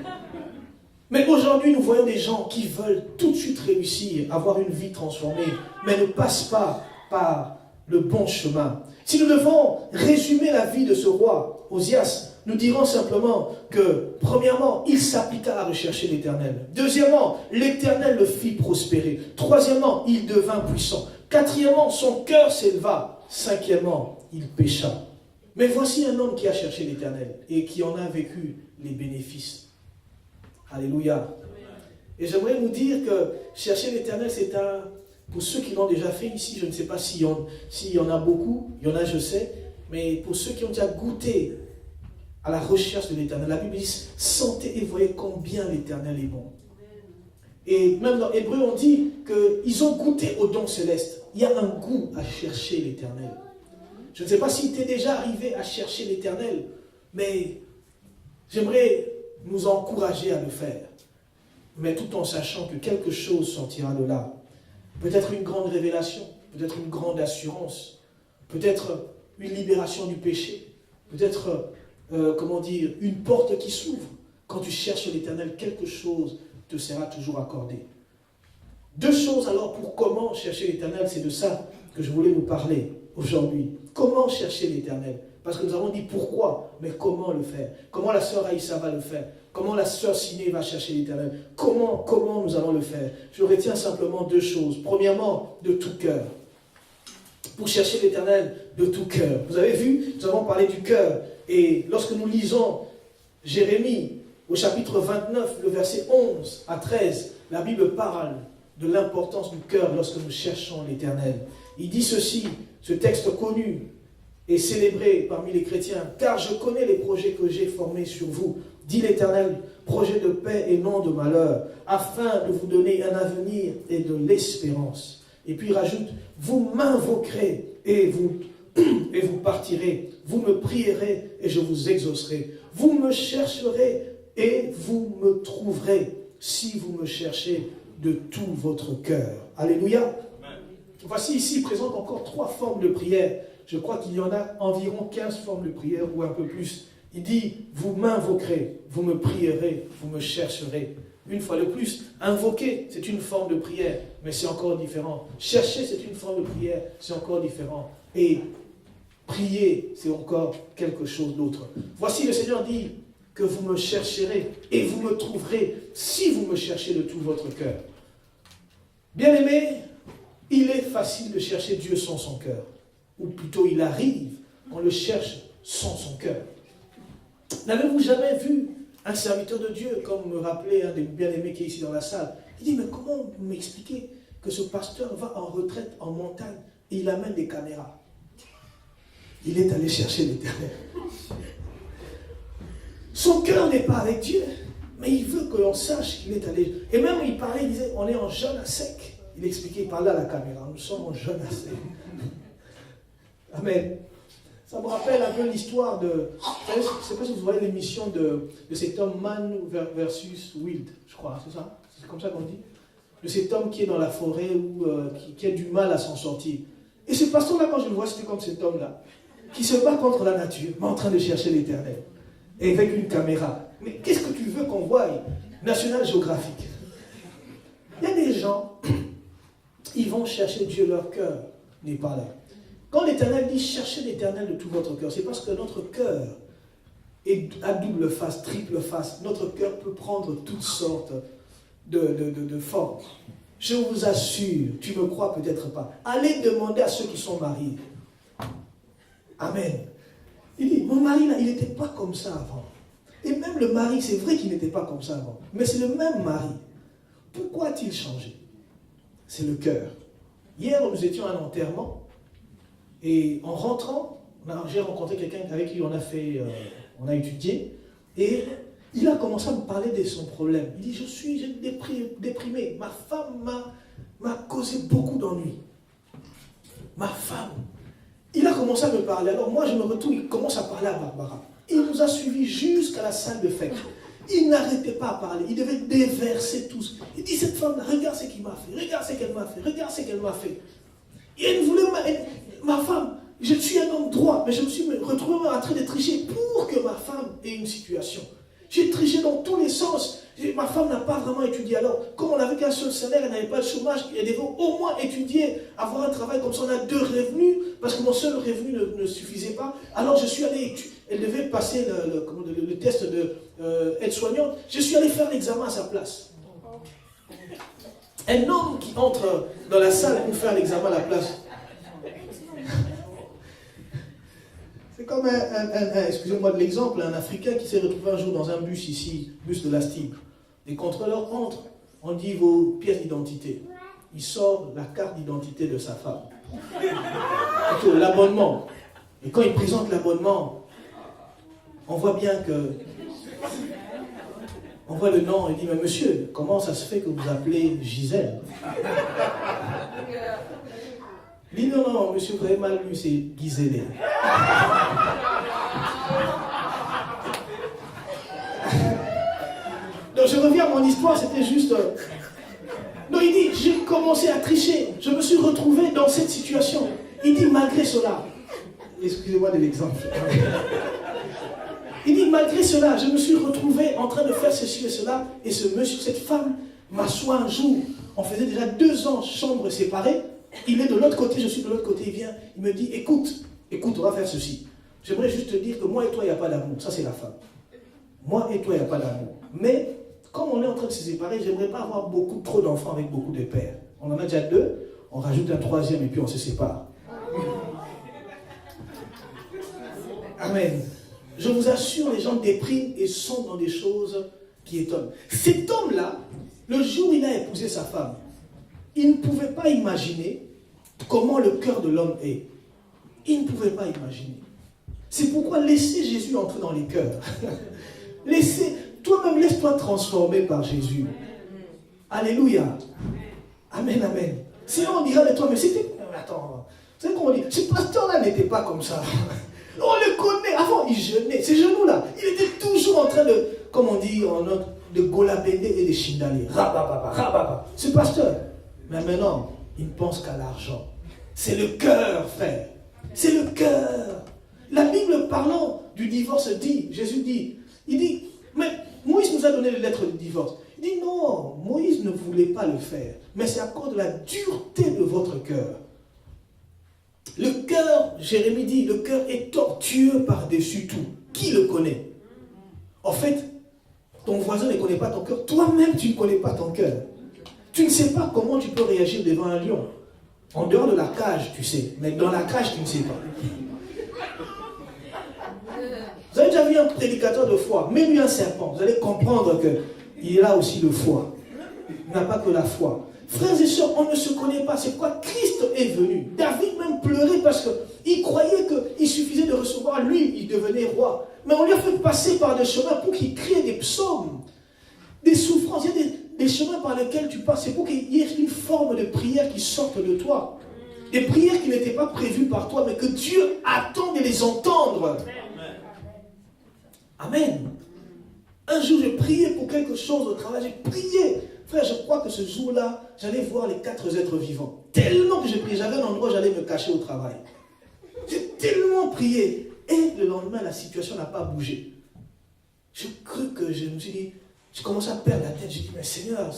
Mais aujourd'hui, nous voyons des gens qui veulent tout de suite réussir, avoir une vie transformée, mais ne passent pas par le bon chemin. Si nous devons résumer la vie de ce roi, Osias, nous dirons simplement que, premièrement, il s'appliqua à rechercher l'Éternel. Deuxièmement, l'Éternel le fit prospérer. Troisièmement, il devint puissant. Quatrièmement, son cœur s'éleva. Cinquièmement, il pécha. Mais voici un homme qui a cherché l'Éternel et qui en a vécu les bénéfices. Alléluia. Et j'aimerais vous dire que chercher l'Éternel, c'est un... Pour ceux qui l'ont déjà fait ici, je ne sais pas s'il y en a beaucoup, il y en a je sais, mais pour ceux qui ont déjà goûté à la recherche de l'Éternel. La Bible dit, sentez et voyez combien l'Éternel est bon. Et même dans Hébreu, on dit qu'ils ont goûté au don céleste. Il y a un goût à chercher l'Éternel. Je ne sais pas si tu es déjà arrivé à chercher l'Éternel, mais j'aimerais nous encourager à le faire. Mais tout en sachant que quelque chose sortira de là. Peut-être une grande révélation, peut-être une grande assurance, peut-être une libération du péché, peut-être, une porte qui s'ouvre. Quand tu cherches l'Éternel, quelque chose te sera toujours accordé. Deux choses alors pour comment chercher l'Éternel, c'est de ça que je voulais vous parler aujourd'hui. Comment chercher l'Éternel? Parce que nous avons dit pourquoi, mais comment le faire? Comment la sœur Aïssa va le faire? Comment la sœur Siné va chercher l'Éternel? Comment nous allons le faire? Je retiens simplement deux choses. Premièrement, de tout cœur. Pour chercher l'Éternel de tout cœur. Vous avez vu, nous avons parlé du cœur. Et lorsque nous lisons Jérémie, au chapitre 29, le verset 11 à 13, la Bible parle de l'importance du cœur lorsque nous cherchons l'Éternel. Il dit ceci, ce texte connu et célébré parmi les chrétiens, « Car je connais les projets que j'ai formés sur vous, dit l'Éternel, projet de paix et non de malheur, afin de vous donner un avenir et de l'espérance. » Et puis il rajoute, « Vous m'invoquerez et vous partirez, vous me prierez et je vous exaucerai. Vous me chercherez et vous me trouverez si vous me cherchez de tout votre cœur. » Alléluia. Voici ici, il présente encore 3 formes de prière. Je crois qu'il y en a environ 15 formes de prière ou un peu plus. Il dit, vous m'invoquerez, vous me prierez, vous me chercherez. Une fois de plus, invoquer, c'est une forme de prière, mais c'est encore différent. Chercher, c'est une forme de prière, c'est encore différent. Et prier, c'est encore quelque chose d'autre. Voici, le Seigneur dit que vous me chercherez et vous me trouverez si vous me cherchez de tout votre cœur. Bien-aimés, il est facile de chercher Dieu sans son cœur. Ou plutôt, il arrive qu'on le cherche sans son cœur. N'avez-vous jamais vu un serviteur de Dieu, comme me rappelait un des bien-aimés qui est ici dans la salle? Il dit, mais comment vous m'expliquez que ce pasteur va en retraite en montagne et il amène des caméras? Il est allé chercher l'Éternel. Son cœur n'est pas avec Dieu, mais il veut que l'on sache qu'il est allé. Et même il parlait, il disait, on est en jeûne à sec. Il expliquait, il parlait à la caméra, nous sommes en jeûne à sec. Amen. Ça me rappelle un peu l'histoire de... Je ne sais pas si vous voyez l'émission de cet homme Man versus Wild, je crois, c'est ça? C'est comme ça qu'on dit? De cet homme qui est dans la forêt ou qui a du mal à s'en sortir. Et ce pasteur-là, quand je le vois, c'était comme cet homme-là, qui se bat contre la nature, mais en train de chercher l'Éternel. Et avec une caméra. Mais qu'est-ce que tu veux qu'on voie? National Geographic. Il y a des gens, ils vont chercher Dieu, leur cœur n'est pas là. Quand l'Éternel dit cherchez l'Éternel de tout votre cœur, c'est parce que notre cœur est à double face, triple face. Notre cœur peut prendre toutes sortes de formes. Je vous assure, tu ne me crois peut-être pas. Allez demander à ceux qui sont mariés. Amen. Il dit, mon mari là, il n'était pas comme ça avant. Et même le mari, c'est vrai qu'il n'était pas comme ça avant. Mais c'est le même mari. Pourquoi a-t-il changé? C'est le cœur. Hier, nous étions à un enterrement. Et en rentrant, j'ai rencontré quelqu'un avec qui on a étudié, et il a commencé à me parler de son problème. Il dit, j'ai déprimé, ma femme m'a causé beaucoup d'ennuis. Ma femme. Il a commencé à me parler, alors moi je me retourne, il commence à parler à Barbara. Il nous a suivis jusqu'à la salle de fête. Il n'arrêtait pas à parler, il devait déverser tout. Il dit, cette femme-là, regarde ce qu'il m'a fait, regarde ce qu'elle m'a fait, regarde ce qu'elle m'a fait. Et elle voulait... Ma femme, je suis un homme droit, mais je me suis retrouvé en train de tricher pour que ma femme ait une situation. J'ai triché dans tous les sens. Ma femme n'a pas vraiment étudié. Alors, comme on n'avait qu'un seul salaire, elle n'avait pas de chômage, elle devait au moins étudier, avoir un travail, comme ça on a 2 revenus, parce que mon seul revenu ne suffisait pas. Alors je suis allé, elle devait passer le test de aide-soignante. Je suis allé faire l'examen à sa place. Un homme qui entre dans la salle pour faire l'examen à la place. C'est comme excusez-moi de l'exemple, un Africain qui s'est retrouvé un jour dans un bus ici, bus de la STIB. Les contrôleurs entrent, on dit vos pièces d'identité. Il sort la carte d'identité de sa femme. L'abonnement. Et quand il présente l'abonnement, On voit bien que... On voit le nom et dit, mais monsieur, comment ça se fait que vous appelez Gisèle? Il dit, non, non, monsieur, vous avez mal lu, c'est Gisèle. Donc je reviens à mon histoire, c'était juste... Donc il dit, j'ai commencé à tricher, je me suis retrouvé dans cette situation. Il dit, malgré cela, excusez-moi de l'exemple. Il dit, malgré cela, je me suis retrouvé en train de faire ceci et cela, et ce monsieur, cette femme m'assoit un jour. On faisait déjà 2 ans chambre séparée. Il est de l'autre côté, je suis de l'autre côté, il vient, il me dit, écoute, on va faire ceci. J'aimerais juste te dire que moi et toi, il n'y a pas d'amour. Ça, c'est la femme. Moi et toi, il n'y a pas d'amour. Mais, comme on est en train de se séparer, j'aimerais pas avoir trop d'enfants avec beaucoup de pères. On en a déjà 2, on rajoute un 3e et puis on se sépare. Amen. Je vous assure, les gens dépriment et sont dans des choses qui étonnent. Cet homme-là, le jour où il a épousé sa femme, il ne pouvait pas imaginer comment le cœur de l'homme est. Il ne pouvait pas imaginer. C'est pourquoi laissez Jésus entrer dans les cœurs. Toi-même, laisse-toi transformer par Jésus. Alléluia. Amen, amen. Sinon, on dira de toi, mais c'était... Attends, vous savez comment on dit? Ce pasteur-là n'était pas comme ça. On le connaît. Avant, il jeûnait. Ces genoux-là, il était toujours en train de, comme on dit en autre, de golabéder et de chindaler. Rabababa, rababa. Ce pasteur. Mais maintenant, il ne pense qu'à l'argent. C'est le cœur, frère. C'est le cœur. La Bible parlant du divorce dit, Jésus dit, il dit, mais Moïse nous a donné les lettres de divorce. Il dit non, Moïse ne voulait pas le faire. Mais c'est à cause de la dureté de votre cœur. Le cœur, Jérémie dit, le cœur est tortueux par-dessus tout. Qui le connaît? En fait, ton voisin ne connaît pas ton cœur. Toi-même, tu ne connais pas ton cœur. Tu ne sais pas comment tu peux réagir devant un lion. En dehors de la cage, tu sais. Mais dans la cage, tu ne sais pas. Vous avez déjà vu un prédicateur de foi, même un serpent. Vous allez comprendre qu'il est là aussi le foie. Il n'a pas que la foi. Frères et sœurs, on ne se connaît pas. C'est pourquoi Christ est venu. David même pleurait parce qu'il croyait qu'il suffisait de recevoir lui, il devenait roi. Mais on lui a fait passer par des chemins pour qu'il crée des psaumes, des souffrances. Il y a des chemins par lesquels tu passes. C'est pour qu'il y ait une forme de prière qui sorte de toi. Des prières qui n'étaient pas prévues par toi, mais que Dieu attend de les entendre. Amen. Un jour, j'ai prié pour quelque chose au travail. J'ai prié. Frère, je crois que ce jour-là, j'allais voir les 4 êtres vivants. Tellement que j'ai prié. J'avais un endroit où j'allais me cacher au travail. J'ai tellement prié. Et le lendemain, la situation n'a pas bougé. Je me suis dit, je commençais à perdre la tête. J'ai dit, mais Seigneur,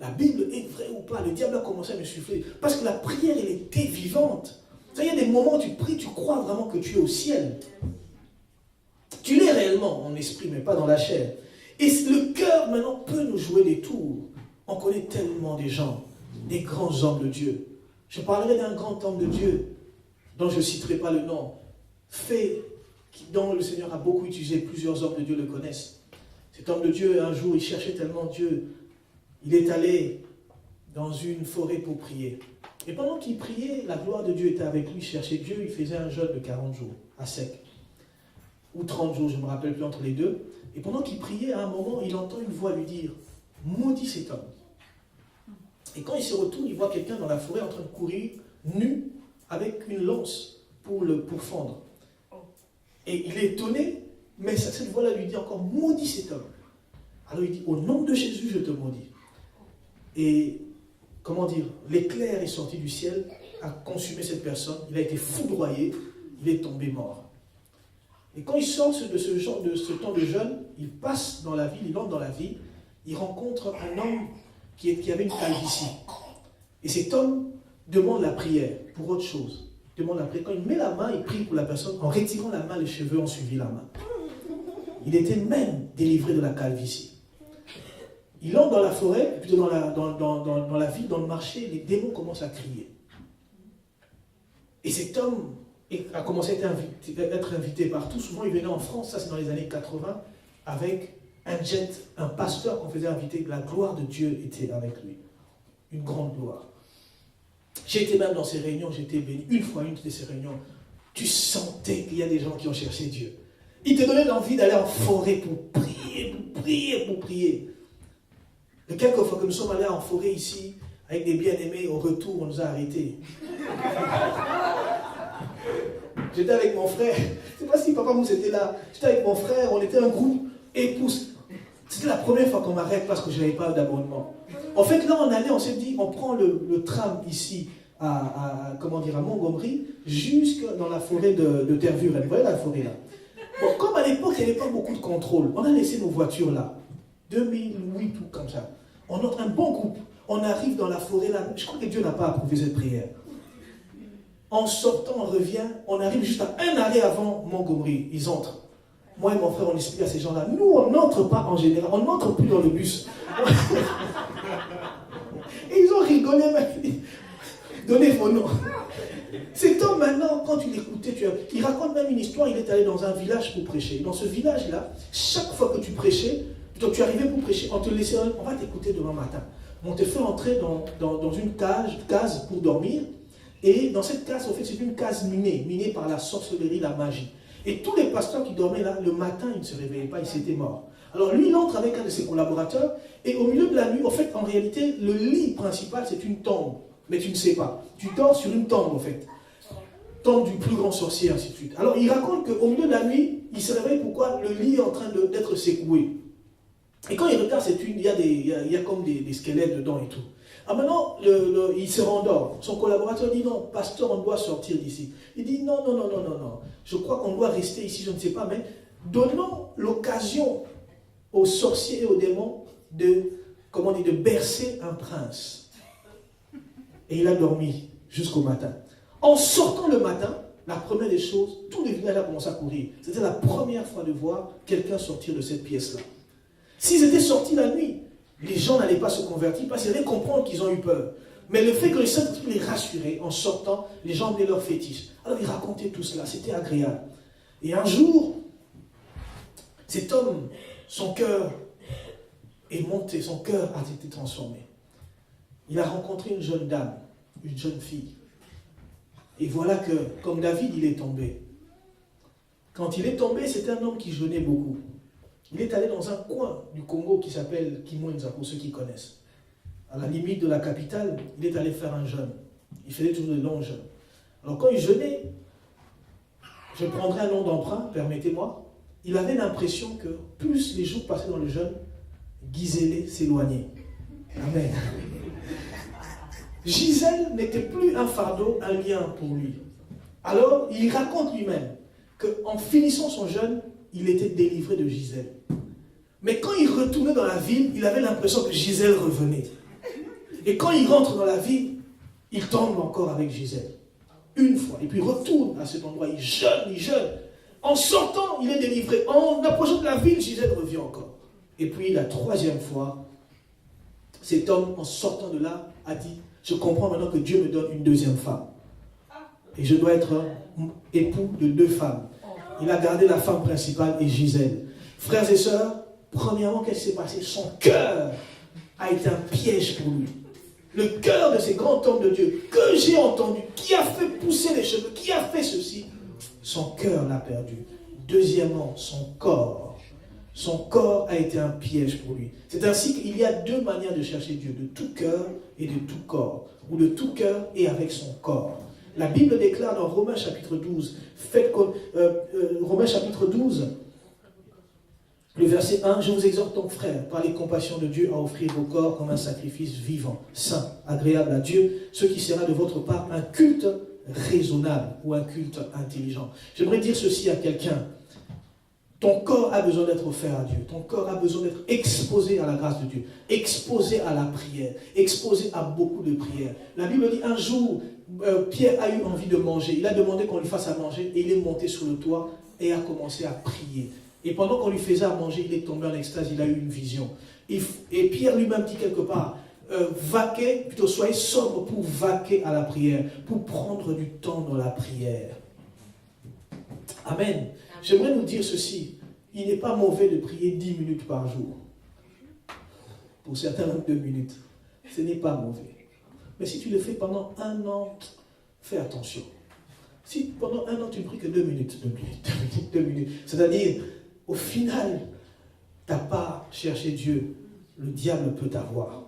la Bible est vraie ou pas? Le diable a commencé à me souffler. Parce que la prière, elle était vivante. Il y a des moments où tu pries, tu crois vraiment que tu es au ciel. Tu l'es réellement en esprit, mais pas dans la chair. Et le cœur, maintenant, peut nous jouer des tours. On connaît tellement des gens, des grands hommes de Dieu. Je parlerai d'un grand homme de Dieu, dont je ne citerai pas le nom, dont le Seigneur a beaucoup utilisé, plusieurs hommes de Dieu le connaissent. Cet homme de Dieu, un jour, il cherchait tellement Dieu. Il est allé dans une forêt pour prier. Et pendant qu'il priait, la gloire de Dieu était avec lui, il cherchait Dieu, il faisait un jeûne de 40 jours, à sec. Ou 30 jours, je ne me rappelle plus entre les deux. Et pendant qu'il priait, à un moment, il entend une voix lui dire « Maudit cet homme ». Et quand il se retourne, il voit quelqu'un dans la forêt en train de courir, nu, avec une lance pour fendre. Et il est étonné, mais cette voix-là lui dit encore « Maudit cet homme ». Alors il dit « Au nom de Jésus, je te maudis ». Et, comment dire, l'éclair est sorti du ciel, a consumé cette personne, il a été foudroyé, il est tombé mort. Et quand il sort de ce temps de jeûne, il passe dans la ville, il entre dans la ville, il rencontre un homme qui avait une calvitie. Et cet homme demande la prière pour autre chose. Demande la prière. Quand il met la main, il prie pour la personne. En retirant la main, les cheveux ont suivi la main. Il était même délivré de la calvitie. Il entre dans la forêt, plutôt dans la ville, dans le marché, les démons commencent à crier. Et cet homme a commencé à être invité partout. Souvent, il venait en France, ça c'est dans les années 80, avec un jet, un pasteur qu'on faisait inviter. La gloire de Dieu était avec lui. Une grande gloire. J'étais même dans ces réunions, j'étais béni. Une fois, une de ces réunions, tu sentais qu'il y a des gens qui ont cherché Dieu. Il te donnait l'envie d'aller en forêt pour prier, pour prier, pour prier. Et quelques fois que nous sommes allés en forêt ici, avec des bien-aimés, au retour, on nous a arrêtés. J'étais avec mon frère. Je ne sais pas si papa Mousse était là. J'étais avec mon frère, on était un groupe épouse. C'était la première fois qu'on m'arrête parce que je n'avais pas d'abonnement. En fait, là, on s'est dit, on prend le tram ici à Montgomery, jusque dans la forêt de Tervuren. Vous voyez la forêt là? Bon, comme à l'époque, il n'y avait pas beaucoup de contrôle, on a laissé nos voitures là. 2008 ou comme ça. On entre un bon groupe. On arrive dans la forêt là. Je crois que Dieu n'a pas approuvé cette prière. En sortant, on revient. On arrive juste à un arrêt avant Montgomery. Ils entrent. Moi et mon frère, on explique à ces gens-là. Nous, on n'entre pas en général. On n'entre plus dans le bus. Et ils ont rigolé même. Donnez vos noms. Cet homme maintenant, quand tu l'écoutais, il raconte même une histoire. Il est allé dans un village pour prêcher. Dans ce village-là, chaque fois que tu prêchais, donc tu arrivais pour prêcher, on te laissait, on va t'écouter demain matin. On te fait entrer dans une case pour dormir. Et dans cette case, en fait, c'est une case minée par la sorcellerie, la magie. Et tous les pasteurs qui dormaient là, le matin, ils ne se réveillaient pas, ils s'étaient morts. Alors lui, il entre avec un de ses collaborateurs, et au milieu de la nuit, en fait, en réalité, le lit principal, c'est une tombe. Mais tu ne sais pas. Tu dors sur une tombe, en fait. Tombe du plus grand sorcier, ainsi de suite. Alors il raconte qu'au milieu de la nuit, il se réveille pourquoi le lit est en train d'être secoué. Et quand il regarde cette une, il y a comme des squelettes dedans et tout. Ah maintenant, il se rendort. Son collaborateur dit non, pasteur, on doit sortir d'ici. Il dit non. Je crois qu'on doit rester ici, je ne sais pas, mais donnons l'occasion aux sorciers et aux démons de bercer un prince. Et il a dormi jusqu'au matin. En sortant le matin, la première des choses, tout le village a commencé à courir. C'était la première fois de voir quelqu'un sortir de cette pièce-là. S'ils étaient sortis la nuit, les gens n'allaient pas se convertir parce qu'ils allaient comprendre qu'ils ont eu peur. Mais le fait que le Saint-Esprit les rassurait en sortant, les gens venaient leur fétiche. Alors ils racontaient tout cela, c'était agréable. Et un jour, cet homme, son cœur est monté, son cœur a été transformé. Il a rencontré une jeune dame, une jeune fille. Et voilà que, comme David, il est tombé. Quand il est tombé, c'était un homme qui jeûnait beaucoup. Il est allé dans un coin du Congo qui s'appelle Kimwenza, pour ceux qui connaissent. À la limite de la capitale, il est allé faire un jeûne. Il faisait toujours de longs jeûnes. Alors quand il jeûnait, je prendrai un nom d'emprunt, permettez-moi, il avait l'impression que plus les jours passaient dans le jeûne, Gisèle s'éloignait. Amen. Gisèle n'était plus un fardeau, un lien pour lui. Alors, il raconte lui-même qu'en finissant son jeûne, il était délivré de Gisèle. Mais quand il retournait dans la ville, il avait l'impression que Gisèle revenait. Et quand il rentre dans la ville, il tombe encore avec Gisèle. Une fois. Et puis il retourne à cet endroit, il jeûne. En sortant, il est délivré. En approchant de la ville, Gisèle revient encore. Et puis la troisième fois, cet homme, en sortant de là, a dit, je comprends maintenant que Dieu me donne une deuxième femme. Et je dois être époux de 2 femmes. Il a gardé la femme principale et Gisèle. Frères et sœurs, premièrement, qu'est-ce qui s'est passé? Son cœur a été un piège pour lui. Le cœur de ces grands hommes de Dieu que j'ai entendu, qui a fait pousser les cheveux, qui a fait ceci, son cœur l'a perdu. Deuxièmement, son corps. Son corps a été un piège pour lui. C'est ainsi qu'il y a 2 manières de chercher Dieu, de tout cœur et de tout corps. Ou de tout cœur et avec son corps. La Bible déclare dans Romains chapitre 12, Romains chapitre 12, le verset 1, je vous exhorte donc frères, par les compassions de Dieu, à offrir vos corps comme un sacrifice vivant, saint, agréable à Dieu, ce qui sera de votre part un culte raisonnable ou un culte intelligent. J'aimerais dire ceci à quelqu'un. Ton corps a besoin d'être offert à Dieu. Ton corps a besoin d'être exposé à la grâce de Dieu, exposé à la prière, exposé à beaucoup de prières. La Bible dit un jour, Pierre a eu envie de manger. Il a demandé qu'on lui fasse à manger et il est monté sur le toit et a commencé à prier. Et pendant qu'on lui faisait à manger, il est tombé en extase, il a eu une vision. Et Pierre lui-même dit quelque part, vaquez, plutôt soyez sobre pour vaquer à la prière, pour prendre du temps dans la prière. Amen. J'aimerais nous dire ceci, il n'est pas mauvais de prier 10 minutes par jour. Pour certains, 2 minutes. Ce n'est pas mauvais. Mais si tu le fais pendant 1 an, fais attention. Si pendant un an tu ne pries que 2 minutes, 2 minutes, c'est-à-dire, au final, tu n'as pas cherché Dieu, le diable peut t'avoir.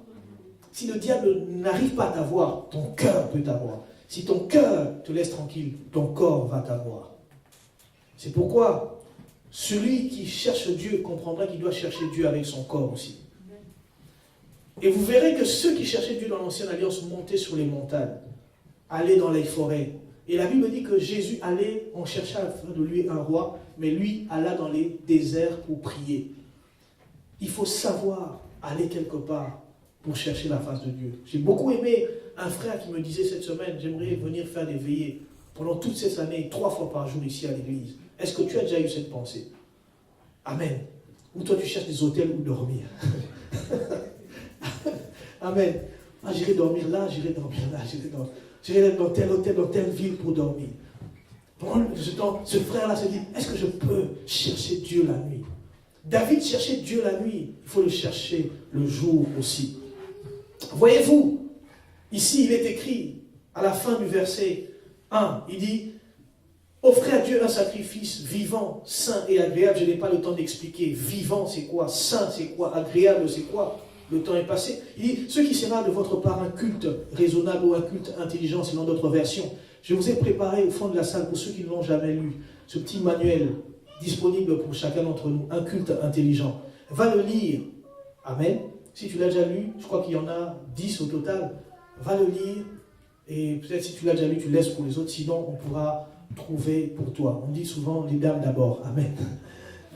Si le diable n'arrive pas à t'avoir, ton cœur peut t'avoir. Si ton cœur te laisse tranquille, ton corps va t'avoir. C'est pourquoi celui qui cherche Dieu comprendra qu'il doit chercher Dieu avec son corps aussi. Et vous verrez que ceux qui cherchaient Dieu dans l'Ancienne Alliance montaient sur les montagnes, allaient dans les forêts. Et la Bible dit que Jésus allait, on cherchait à faire de lui un roi, mais lui alla dans les déserts pour prier. Il faut savoir aller quelque part pour chercher la face de Dieu. J'ai beaucoup aimé un frère qui me disait cette semaine, j'aimerais venir faire des veillées pendant toutes ces années, 3 fois par jour ici à l'église. Est-ce que tu as déjà eu cette pensée? Amen. Ou toi tu cherches des hôtels où dormir. Amen. Ah, j'irai dormir là, j'irai dormir là, j'irai dans tel hôtel, dans telle ville pour dormir. Pendant ce temps, ce frère-là se dit, est-ce que je peux chercher Dieu la nuit? David cherchait Dieu la nuit, il faut le chercher le jour aussi. Voyez-vous, ici il est écrit, à la fin du verset 1, il dit, offrez à Dieu un sacrifice vivant, saint et agréable. Je n'ai pas le temps d'expliquer. Vivant, c'est quoi? Saint, c'est quoi? Agréable, c'est quoi? Le temps est passé. Il dit, ce qui sera de votre part un culte raisonnable ou un culte intelligent, selon d'autres versions. Je vous ai préparé au fond de la salle, pour ceux qui ne l'ont jamais lu, ce petit manuel disponible pour chacun d'entre nous, un culte intelligent. Va le lire. Amen. Si tu l'as déjà lu, je crois qu'il y en a 10 au total. Va le lire. Et peut-être si tu l'as déjà lu, tu laisses pour les autres. Sinon, on pourra trouver pour toi. On dit souvent les dames d'abord. Amen.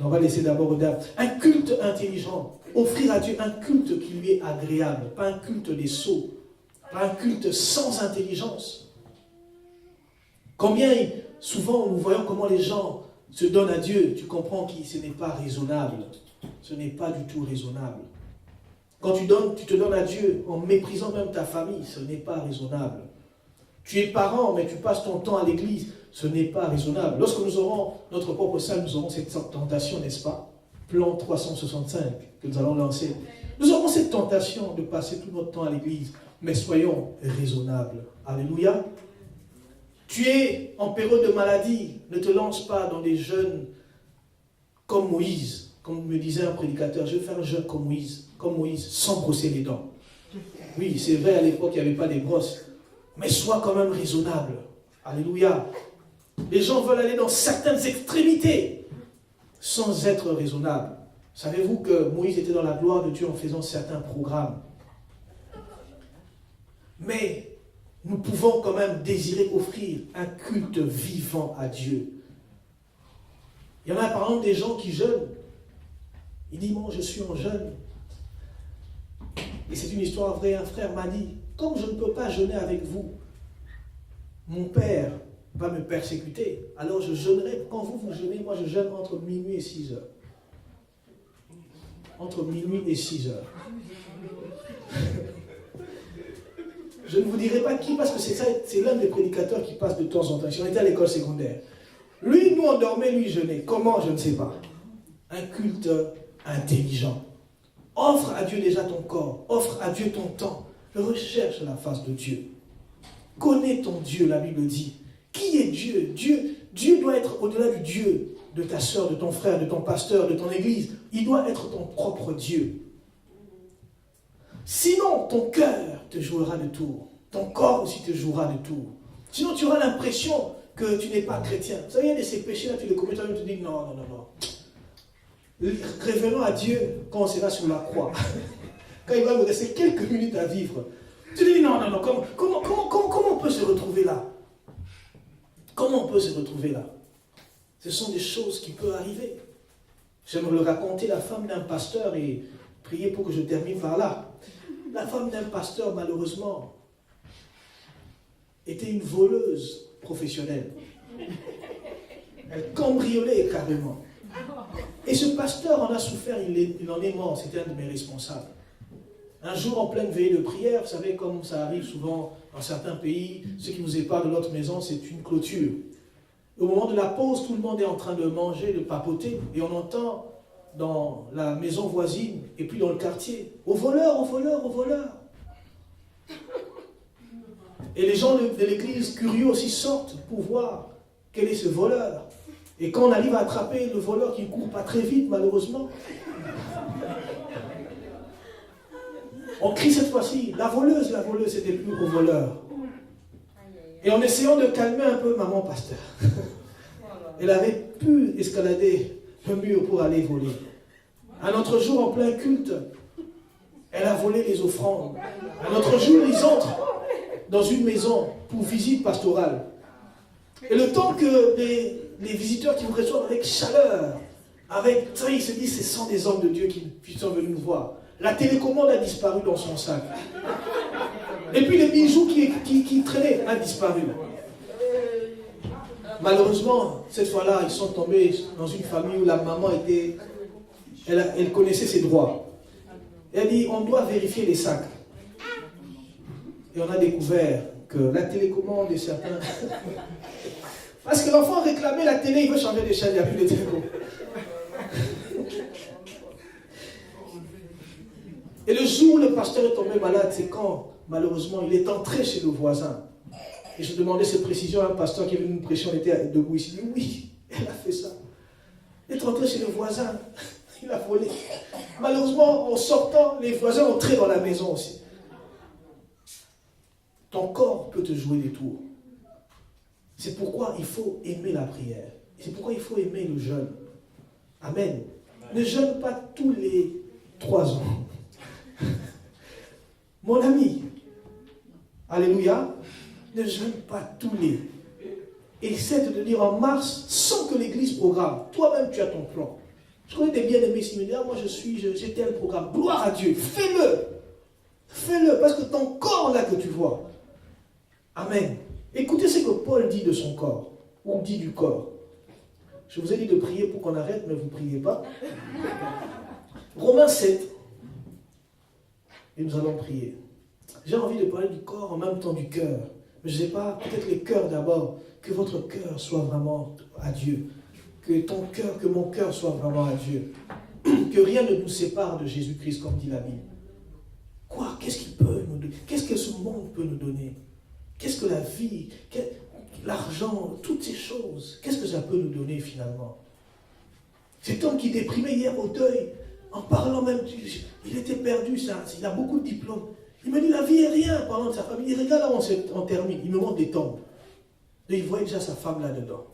On va laisser d'abord aux dames. Un culte intelligent. Offrir à Dieu un culte qui lui est agréable. Pas un culte des sots. Pas un culte sans intelligence. Combien, souvent, nous voyons comment les gens se donnent à Dieu. Tu comprends que ce n'est pas raisonnable. Ce n'est pas du tout raisonnable. Quand tu te donnes à Dieu en méprisant même ta famille, ce n'est pas raisonnable. Tu es parent, mais tu passes ton temps à l'église, ce n'est pas raisonnable. Lorsque nous aurons notre propre salle, nous aurons cette tentation, n'est-ce pas? Plan 365 que nous allons lancer. Nous aurons cette tentation de passer tout notre temps à l'église, mais soyons raisonnables. Alléluia. Tu es en période de maladie, ne te lance pas dans des jeûnes comme Moïse. Comme me disait un prédicateur, je vais faire un jeûne comme Moïse, sans brosser les dents. Oui, c'est vrai, à l'époque, il n'y avait pas des brosses. Mais sois quand même raisonnable. Alléluia. Les gens veulent aller dans certaines extrémités sans être raisonnables. Savez-vous que Moïse était dans la gloire de Dieu en faisant certains programmes? Mais nous pouvons quand même désirer offrir un culte vivant à Dieu. Il y en a par exemple des gens qui jeûnent. Il dit, moi je suis en jeûne. Et c'est une histoire vraie, un frère m'a dit, comme je ne peux pas jeûner avec vous, mon père va me persécuter, alors je jeûnerai. Quand vous jeûnez, moi je jeûne entre minuit et 6 heures. Entre minuit et 6 heures. Je ne vous dirai pas qui, parce que c'est l'un des prédicateurs qui passe de temps en temps. Si on était à l'école secondaire. Lui, nous on dormait, lui jeûnait. Comment, je ne sais pas. Un culte intelligent. Offre à Dieu déjà ton corps. Offre à Dieu ton temps. Recherche la face de Dieu. Connais ton Dieu, la Bible dit. Qui est Dieu? Dieu doit être au-delà du Dieu de ta soeur, de ton frère, de ton pasteur, de ton église. Il doit être ton propre Dieu. Sinon, ton cœur te jouera de tours. Ton corps aussi te jouera de tours. Sinon, tu auras l'impression que tu n'es pas chrétien. Vous savez, il y a de ces péchés-là, tu les commets, toi-même, tu te dis non. Revenons à Dieu quand on sera sur la croix. Quand il va me rester quelques minutes à vivre. Tu te dis non, comment on peut se retrouver là? Comment on peut se retrouver là? Ce sont des choses qui peuvent arriver. J'aimerais le raconter, la femme d'un pasteur, et prier pour que je termine par là. La femme d'un pasteur, malheureusement, était une voleuse professionnelle. Elle cambriolait carrément. Et ce pasteur en a souffert, il en est mort, c'était un de mes responsables. Un jour, en pleine veillée de prière, vous savez, comme ça arrive souvent dans certains pays, ce qui nous épargne de notre maison, c'est une clôture. Au moment de la pause, tout le monde est en train de manger, de papoter, et on entend dans la maison voisine, et puis dans le quartier, au voleur, au voleur, au voleur. Et les gens de l'église, curieux aussi, sortent pour voir quel est ce voleur? Et quand on arrive à attraper le voleur qui ne court pas très vite, malheureusement, on crie cette fois-ci, la voleuse, c'était plus au voleur. Et en essayant de calmer un peu maman pasteur, elle avait pu escalader le mur pour aller voler. Un autre jour, en plein culte, elle a volé les offrandes. Un autre jour, ils entrent dans une maison pour visite pastorale. Et le temps que les visiteurs qui vous reçoivent avec chaleur, ils se disent, ce sont des hommes de Dieu qui sont venus nous voir. La télécommande a disparu dans son sac. Et puis les bijoux qui traînaient ont disparu. Malheureusement, cette fois-là, ils sont tombés dans une famille où la maman elle connaissait ses droits. Elle a dit, on doit vérifier les sacs. Et on a découvert que la télécommande est certaine. Parce que l'enfant réclamait la télé, il veut changer de chaîne, il n'y a plus de télécommande. Et le jour où le pasteur est tombé malade, c'est quand, malheureusement, il est entré chez le voisin. Et je demandais cette précision à un pasteur qui est venu nous prêcher, on était debout ici. Il dit, oui, elle a fait ça. Il est rentré chez le voisin, il a volé. Malheureusement, en sortant, les voisins ont entré dans la maison aussi. Ton corps peut te jouer des tours. C'est pourquoi il faut aimer la prière. C'est pourquoi il faut aimer le jeûne. Amen. Ne jeûne pas tous les 3 ans. Mon ami, alléluia, ne jeûne pas tous les. Essaie de le dire en mars sans que l'église programme. Toi-même, tu as ton plan. Je connais des bien-aimés ici, mais moi j'ai tel programme. Gloire à Dieu, fais-le. Fais-le, parce que ton corps là que tu vois. Amen. Écoutez ce que Paul dit de son corps, ou dit du corps. Je vous ai dit de prier pour qu'on arrête, mais vous ne priez pas. Romains 7. Et nous allons prier. J'ai envie de parler du corps en même temps du cœur. Mais je ne sais pas, peut-être les cœurs d'abord. Que votre cœur soit vraiment à Dieu. Que ton cœur, que mon cœur soit vraiment à Dieu. Que rien ne nous sépare de Jésus-Christ, comme dit la Bible. Quoi? Qu'est-ce qu'il peut nous donner? Qu'est-ce que ce monde peut nous donner? Qu'est-ce que la vie, l'argent, toutes ces choses, qu'est-ce que ça peut nous donner finalement? Cet homme qui déprimait hier au deuil, en parlant même, il était perdu, il a beaucoup de diplômes. Il me dit, la vie est rien, parlant de sa famille. Il regarde là, on termine, il me montre des tombes. Et il voit déjà sa femme là-dedans.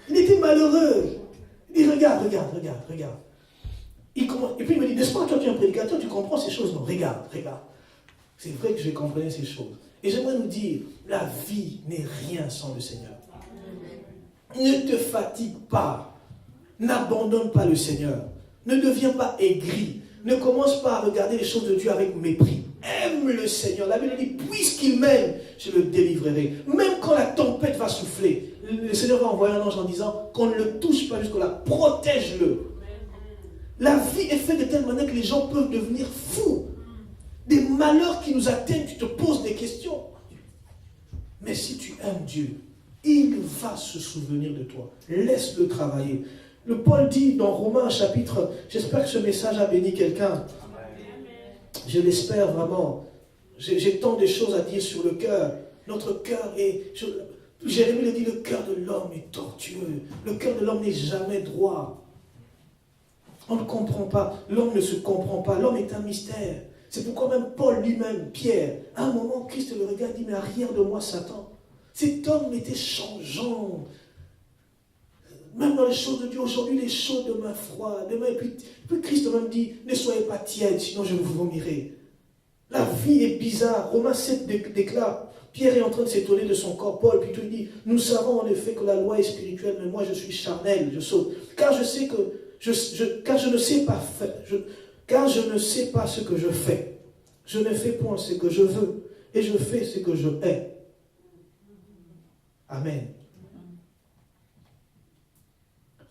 Il était malheureux. Il dit, regarde. Et puis il me dit, n'est-ce pas, toi tu es un prédicateur, tu comprends ces choses? Non, regarde. C'est vrai que je comprenais ces choses. Et j'aimerais nous dire, la vie n'est rien sans le Seigneur. Ne te fatigue pas. N'abandonne pas le Seigneur. Ne deviens pas aigri. Ne commence pas à regarder les choses de Dieu avec mépris. Aime le Seigneur. La Bible dit, puisqu'il m'aime, je le délivrerai. Même quand la tempête va souffler, le Seigneur va envoyer un ange en disant qu'on ne le touche pas jusqu'à là. Protège-le. La vie est faite de telle manière que les gens peuvent devenir fous. Des malheurs qui nous atteignent, tu te poses des questions. Mais si tu aimes Dieu, il va se souvenir de toi. Laisse-le travailler. Le Paul dit dans Romains chapitre, j'espère que ce message a béni quelqu'un. Je l'espère vraiment. J'ai tant de choses à dire sur le cœur. Notre cœur est... Jérémie le dit, le cœur de l'homme est tortueux. Le cœur de l'homme n'est jamais droit. On ne comprend pas. L'homme ne se comprend pas. L'homme est un mystère. C'est pourquoi même Paul lui-même, Pierre, à un moment, Christ le regarde, dit, mais arrière de moi, Satan. Cet homme était changeant. Même dans les choses de Dieu, aujourd'hui, les choses demain froid. Demain, et puis Christ même dit, ne soyez pas tièdes, sinon je vous vomirai. La vie est bizarre. Romains 7 déclare, Pierre est en train de s'étonner de son corps. Paul, puis il dit, nous savons en effet que la loi est spirituelle, mais moi je suis charnel, je saute. Car je sais que, car je ne sais pas ce que je fais. Je ne fais point ce que je veux, et je fais ce que je hais. Amen.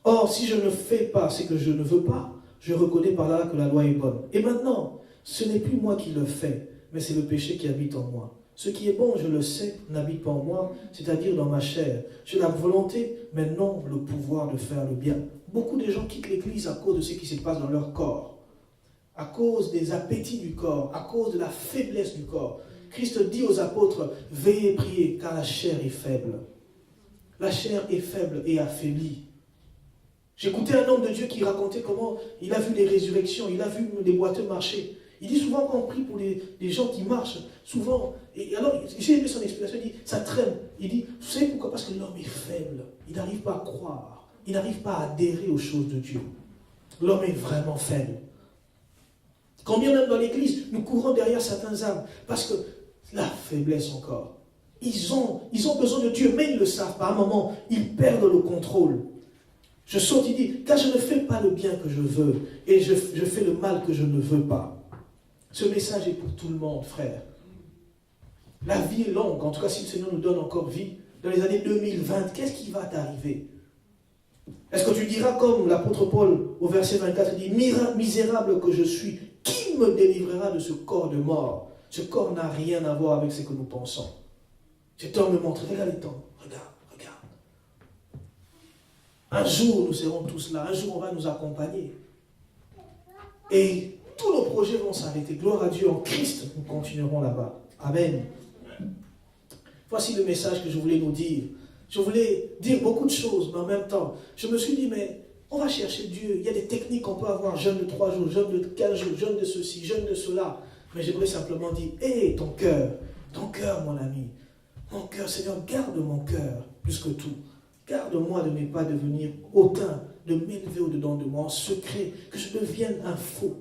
Or, si je ne fais pas ce que je ne veux pas, je reconnais par là que la loi est bonne. Et maintenant, ce n'est plus moi qui le fais, mais c'est le péché qui habite en moi. Ce qui est bon, je le sais, n'habite pas en moi, c'est-à-dire dans ma chair. J'ai la volonté, mais non le pouvoir de faire le bien. Beaucoup de gens quittent l'église à cause de ce qui se passe dans leur corps, à cause des appétits du corps, à cause de la faiblesse du corps. Christ dit aux apôtres, veillez et priez, car la chair est faible. La chair est faible et affaiblie. J'écoutais un homme de Dieu qui racontait comment il a vu les résurrections, il a vu les boiteux marcher. Il dit souvent quand on prie pour les gens qui marchent, souvent, et alors j'ai aimé son explication, il dit, ça traîne. Il dit, vous savez pourquoi? Parce que l'homme est faible, il n'arrive pas à croire, il n'arrive pas à adhérer aux choses de Dieu. L'homme est vraiment faible. Combien même dans l'église, nous courons derrière certains âmes, parce que la faiblesse encore. Ils ont besoin de Dieu, mais ils ne le savent pas. À un moment, ils perdent le contrôle. Je saute, il dit, car je ne fais pas le bien que je veux, et je fais le mal que je ne veux pas. Ce message est pour tout le monde, frère. La vie est longue, en tout cas si le Seigneur nous donne encore vie, dans les années 2020, qu'est-ce qui va t'arriver? Est-ce que tu diras comme l'apôtre Paul au verset 24, il dit, misérable que je suis, qui me délivrera de ce corps de mort? Ce corps n'a rien à voir avec ce que nous pensons. Cet homme me montre, regarde les temps, regarde. Un jour, nous serons tous là, un jour, on va nous accompagner. Et tous nos projets vont s'arrêter. Gloire à Dieu, en Christ, nous continuerons là-bas. Amen. Voici le message que je voulais nous dire. Je voulais dire beaucoup de choses, mais en même temps, je me suis dit, mais on va chercher Dieu. Il y a des techniques qu'on peut avoir, jeûne de 3 jours, jeûne de 15 jours, jeûne de ceci, jeûne de cela. Mais j'aimerais simplement dire, hé, ton cœur, mon ami, mon cœur, Seigneur, garde mon cœur plus que tout. Garde-moi de ne pas devenir hautain, de m'élever au-dedans de moi en secret, que je devienne un faux.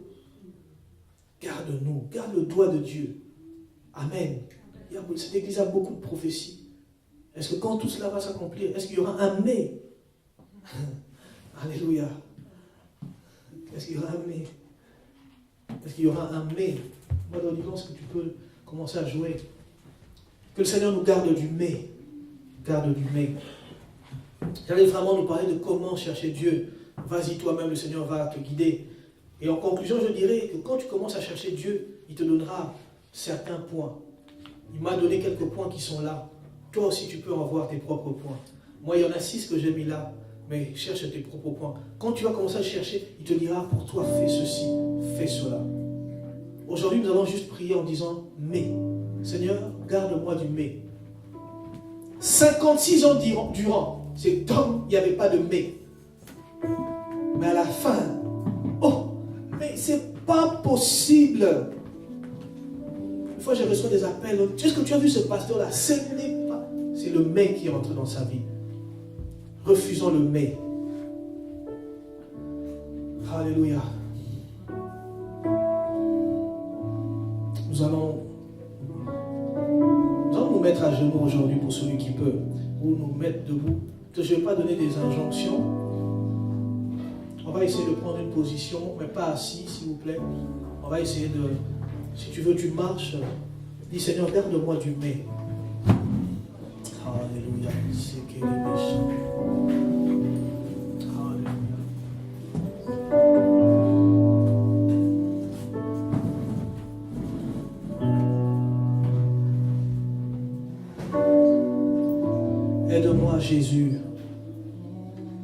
Garde-nous, garde le doigt de Dieu. Amen. Cette église a beaucoup de prophéties. Est-ce que quand tout cela va s'accomplir, est-ce qu'il y aura un mais? Alléluia. Est-ce qu'il y aura un mais? Est-ce qu'il y aura un mais? Moi, dans l'immense que tu peux commencer à jouer. Que le Seigneur nous garde du mais. Garde du mais. J'allais vraiment nous parler de comment chercher Dieu. Vas-y toi-même, le Seigneur va te guider. Et en conclusion, je dirais que quand tu commences à chercher Dieu, il te donnera certains points. Il m'a donné quelques points qui sont là. Toi aussi, tu peux en avoir tes propres points. Moi, il y en a 6 que j'ai mis là, mais cherche tes propres points. Quand tu vas commencer à chercher, il te dira, pour toi, fais ceci, fais cela. Aujourd'hui, nous allons juste prier en disant, mais, Seigneur, garde-moi du mais. 56 ans durant, cet homme, il n'y avait pas de mais. Mais à la fin, oh, mais c'est pas possible. Une fois, j'ai reçu des appels. Est-ce que tu as vu ce pasteur-là? Ce n'est pas. C'est le mais qui entre dans sa vie. Refusons le mais. Alléluia. Nous allons nous mettre à genoux aujourd'hui pour celui qui peut, ou nous mettre debout. Je ne vais pas donner des injonctions. On va essayer de prendre une position, mais pas assis, s'il vous plaît. On va essayer de, si tu veux, tu marches. Dis, Seigneur, garde-moi du mais. Alléluia. C'est qu'il est méchant. Aide-moi, Jésus,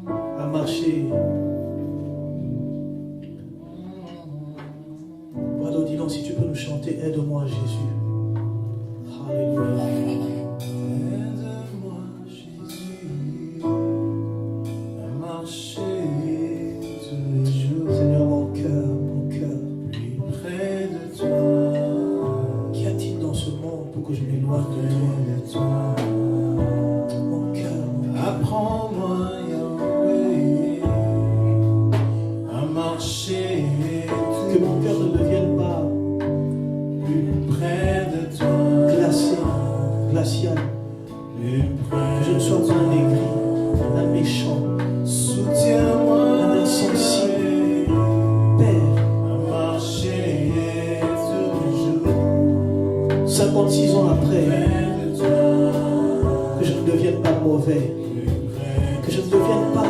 à marcher. Brother Dylan, si tu peux nous chanter, aide-moi, Jésus. Alléluia. Aide-moi, Jésus, à marcher tous les jours. Seigneur, mon cœur, Plus près de toi. qu'y a-t-il dans ce monde pour que je m'éloigne de toi? Apprends-moi, Yahweh, à marcher. Que mon cœur ne devienne pas plus près de toi. Glacial. Plus près. Que je ne sois pas un aigri, un méchant, Soutiens-moi, un insensible. Père, à marcher tous les jours. 56 ans après, Près de toi. que je ne devienne pas mauvais, que je ne devienne pas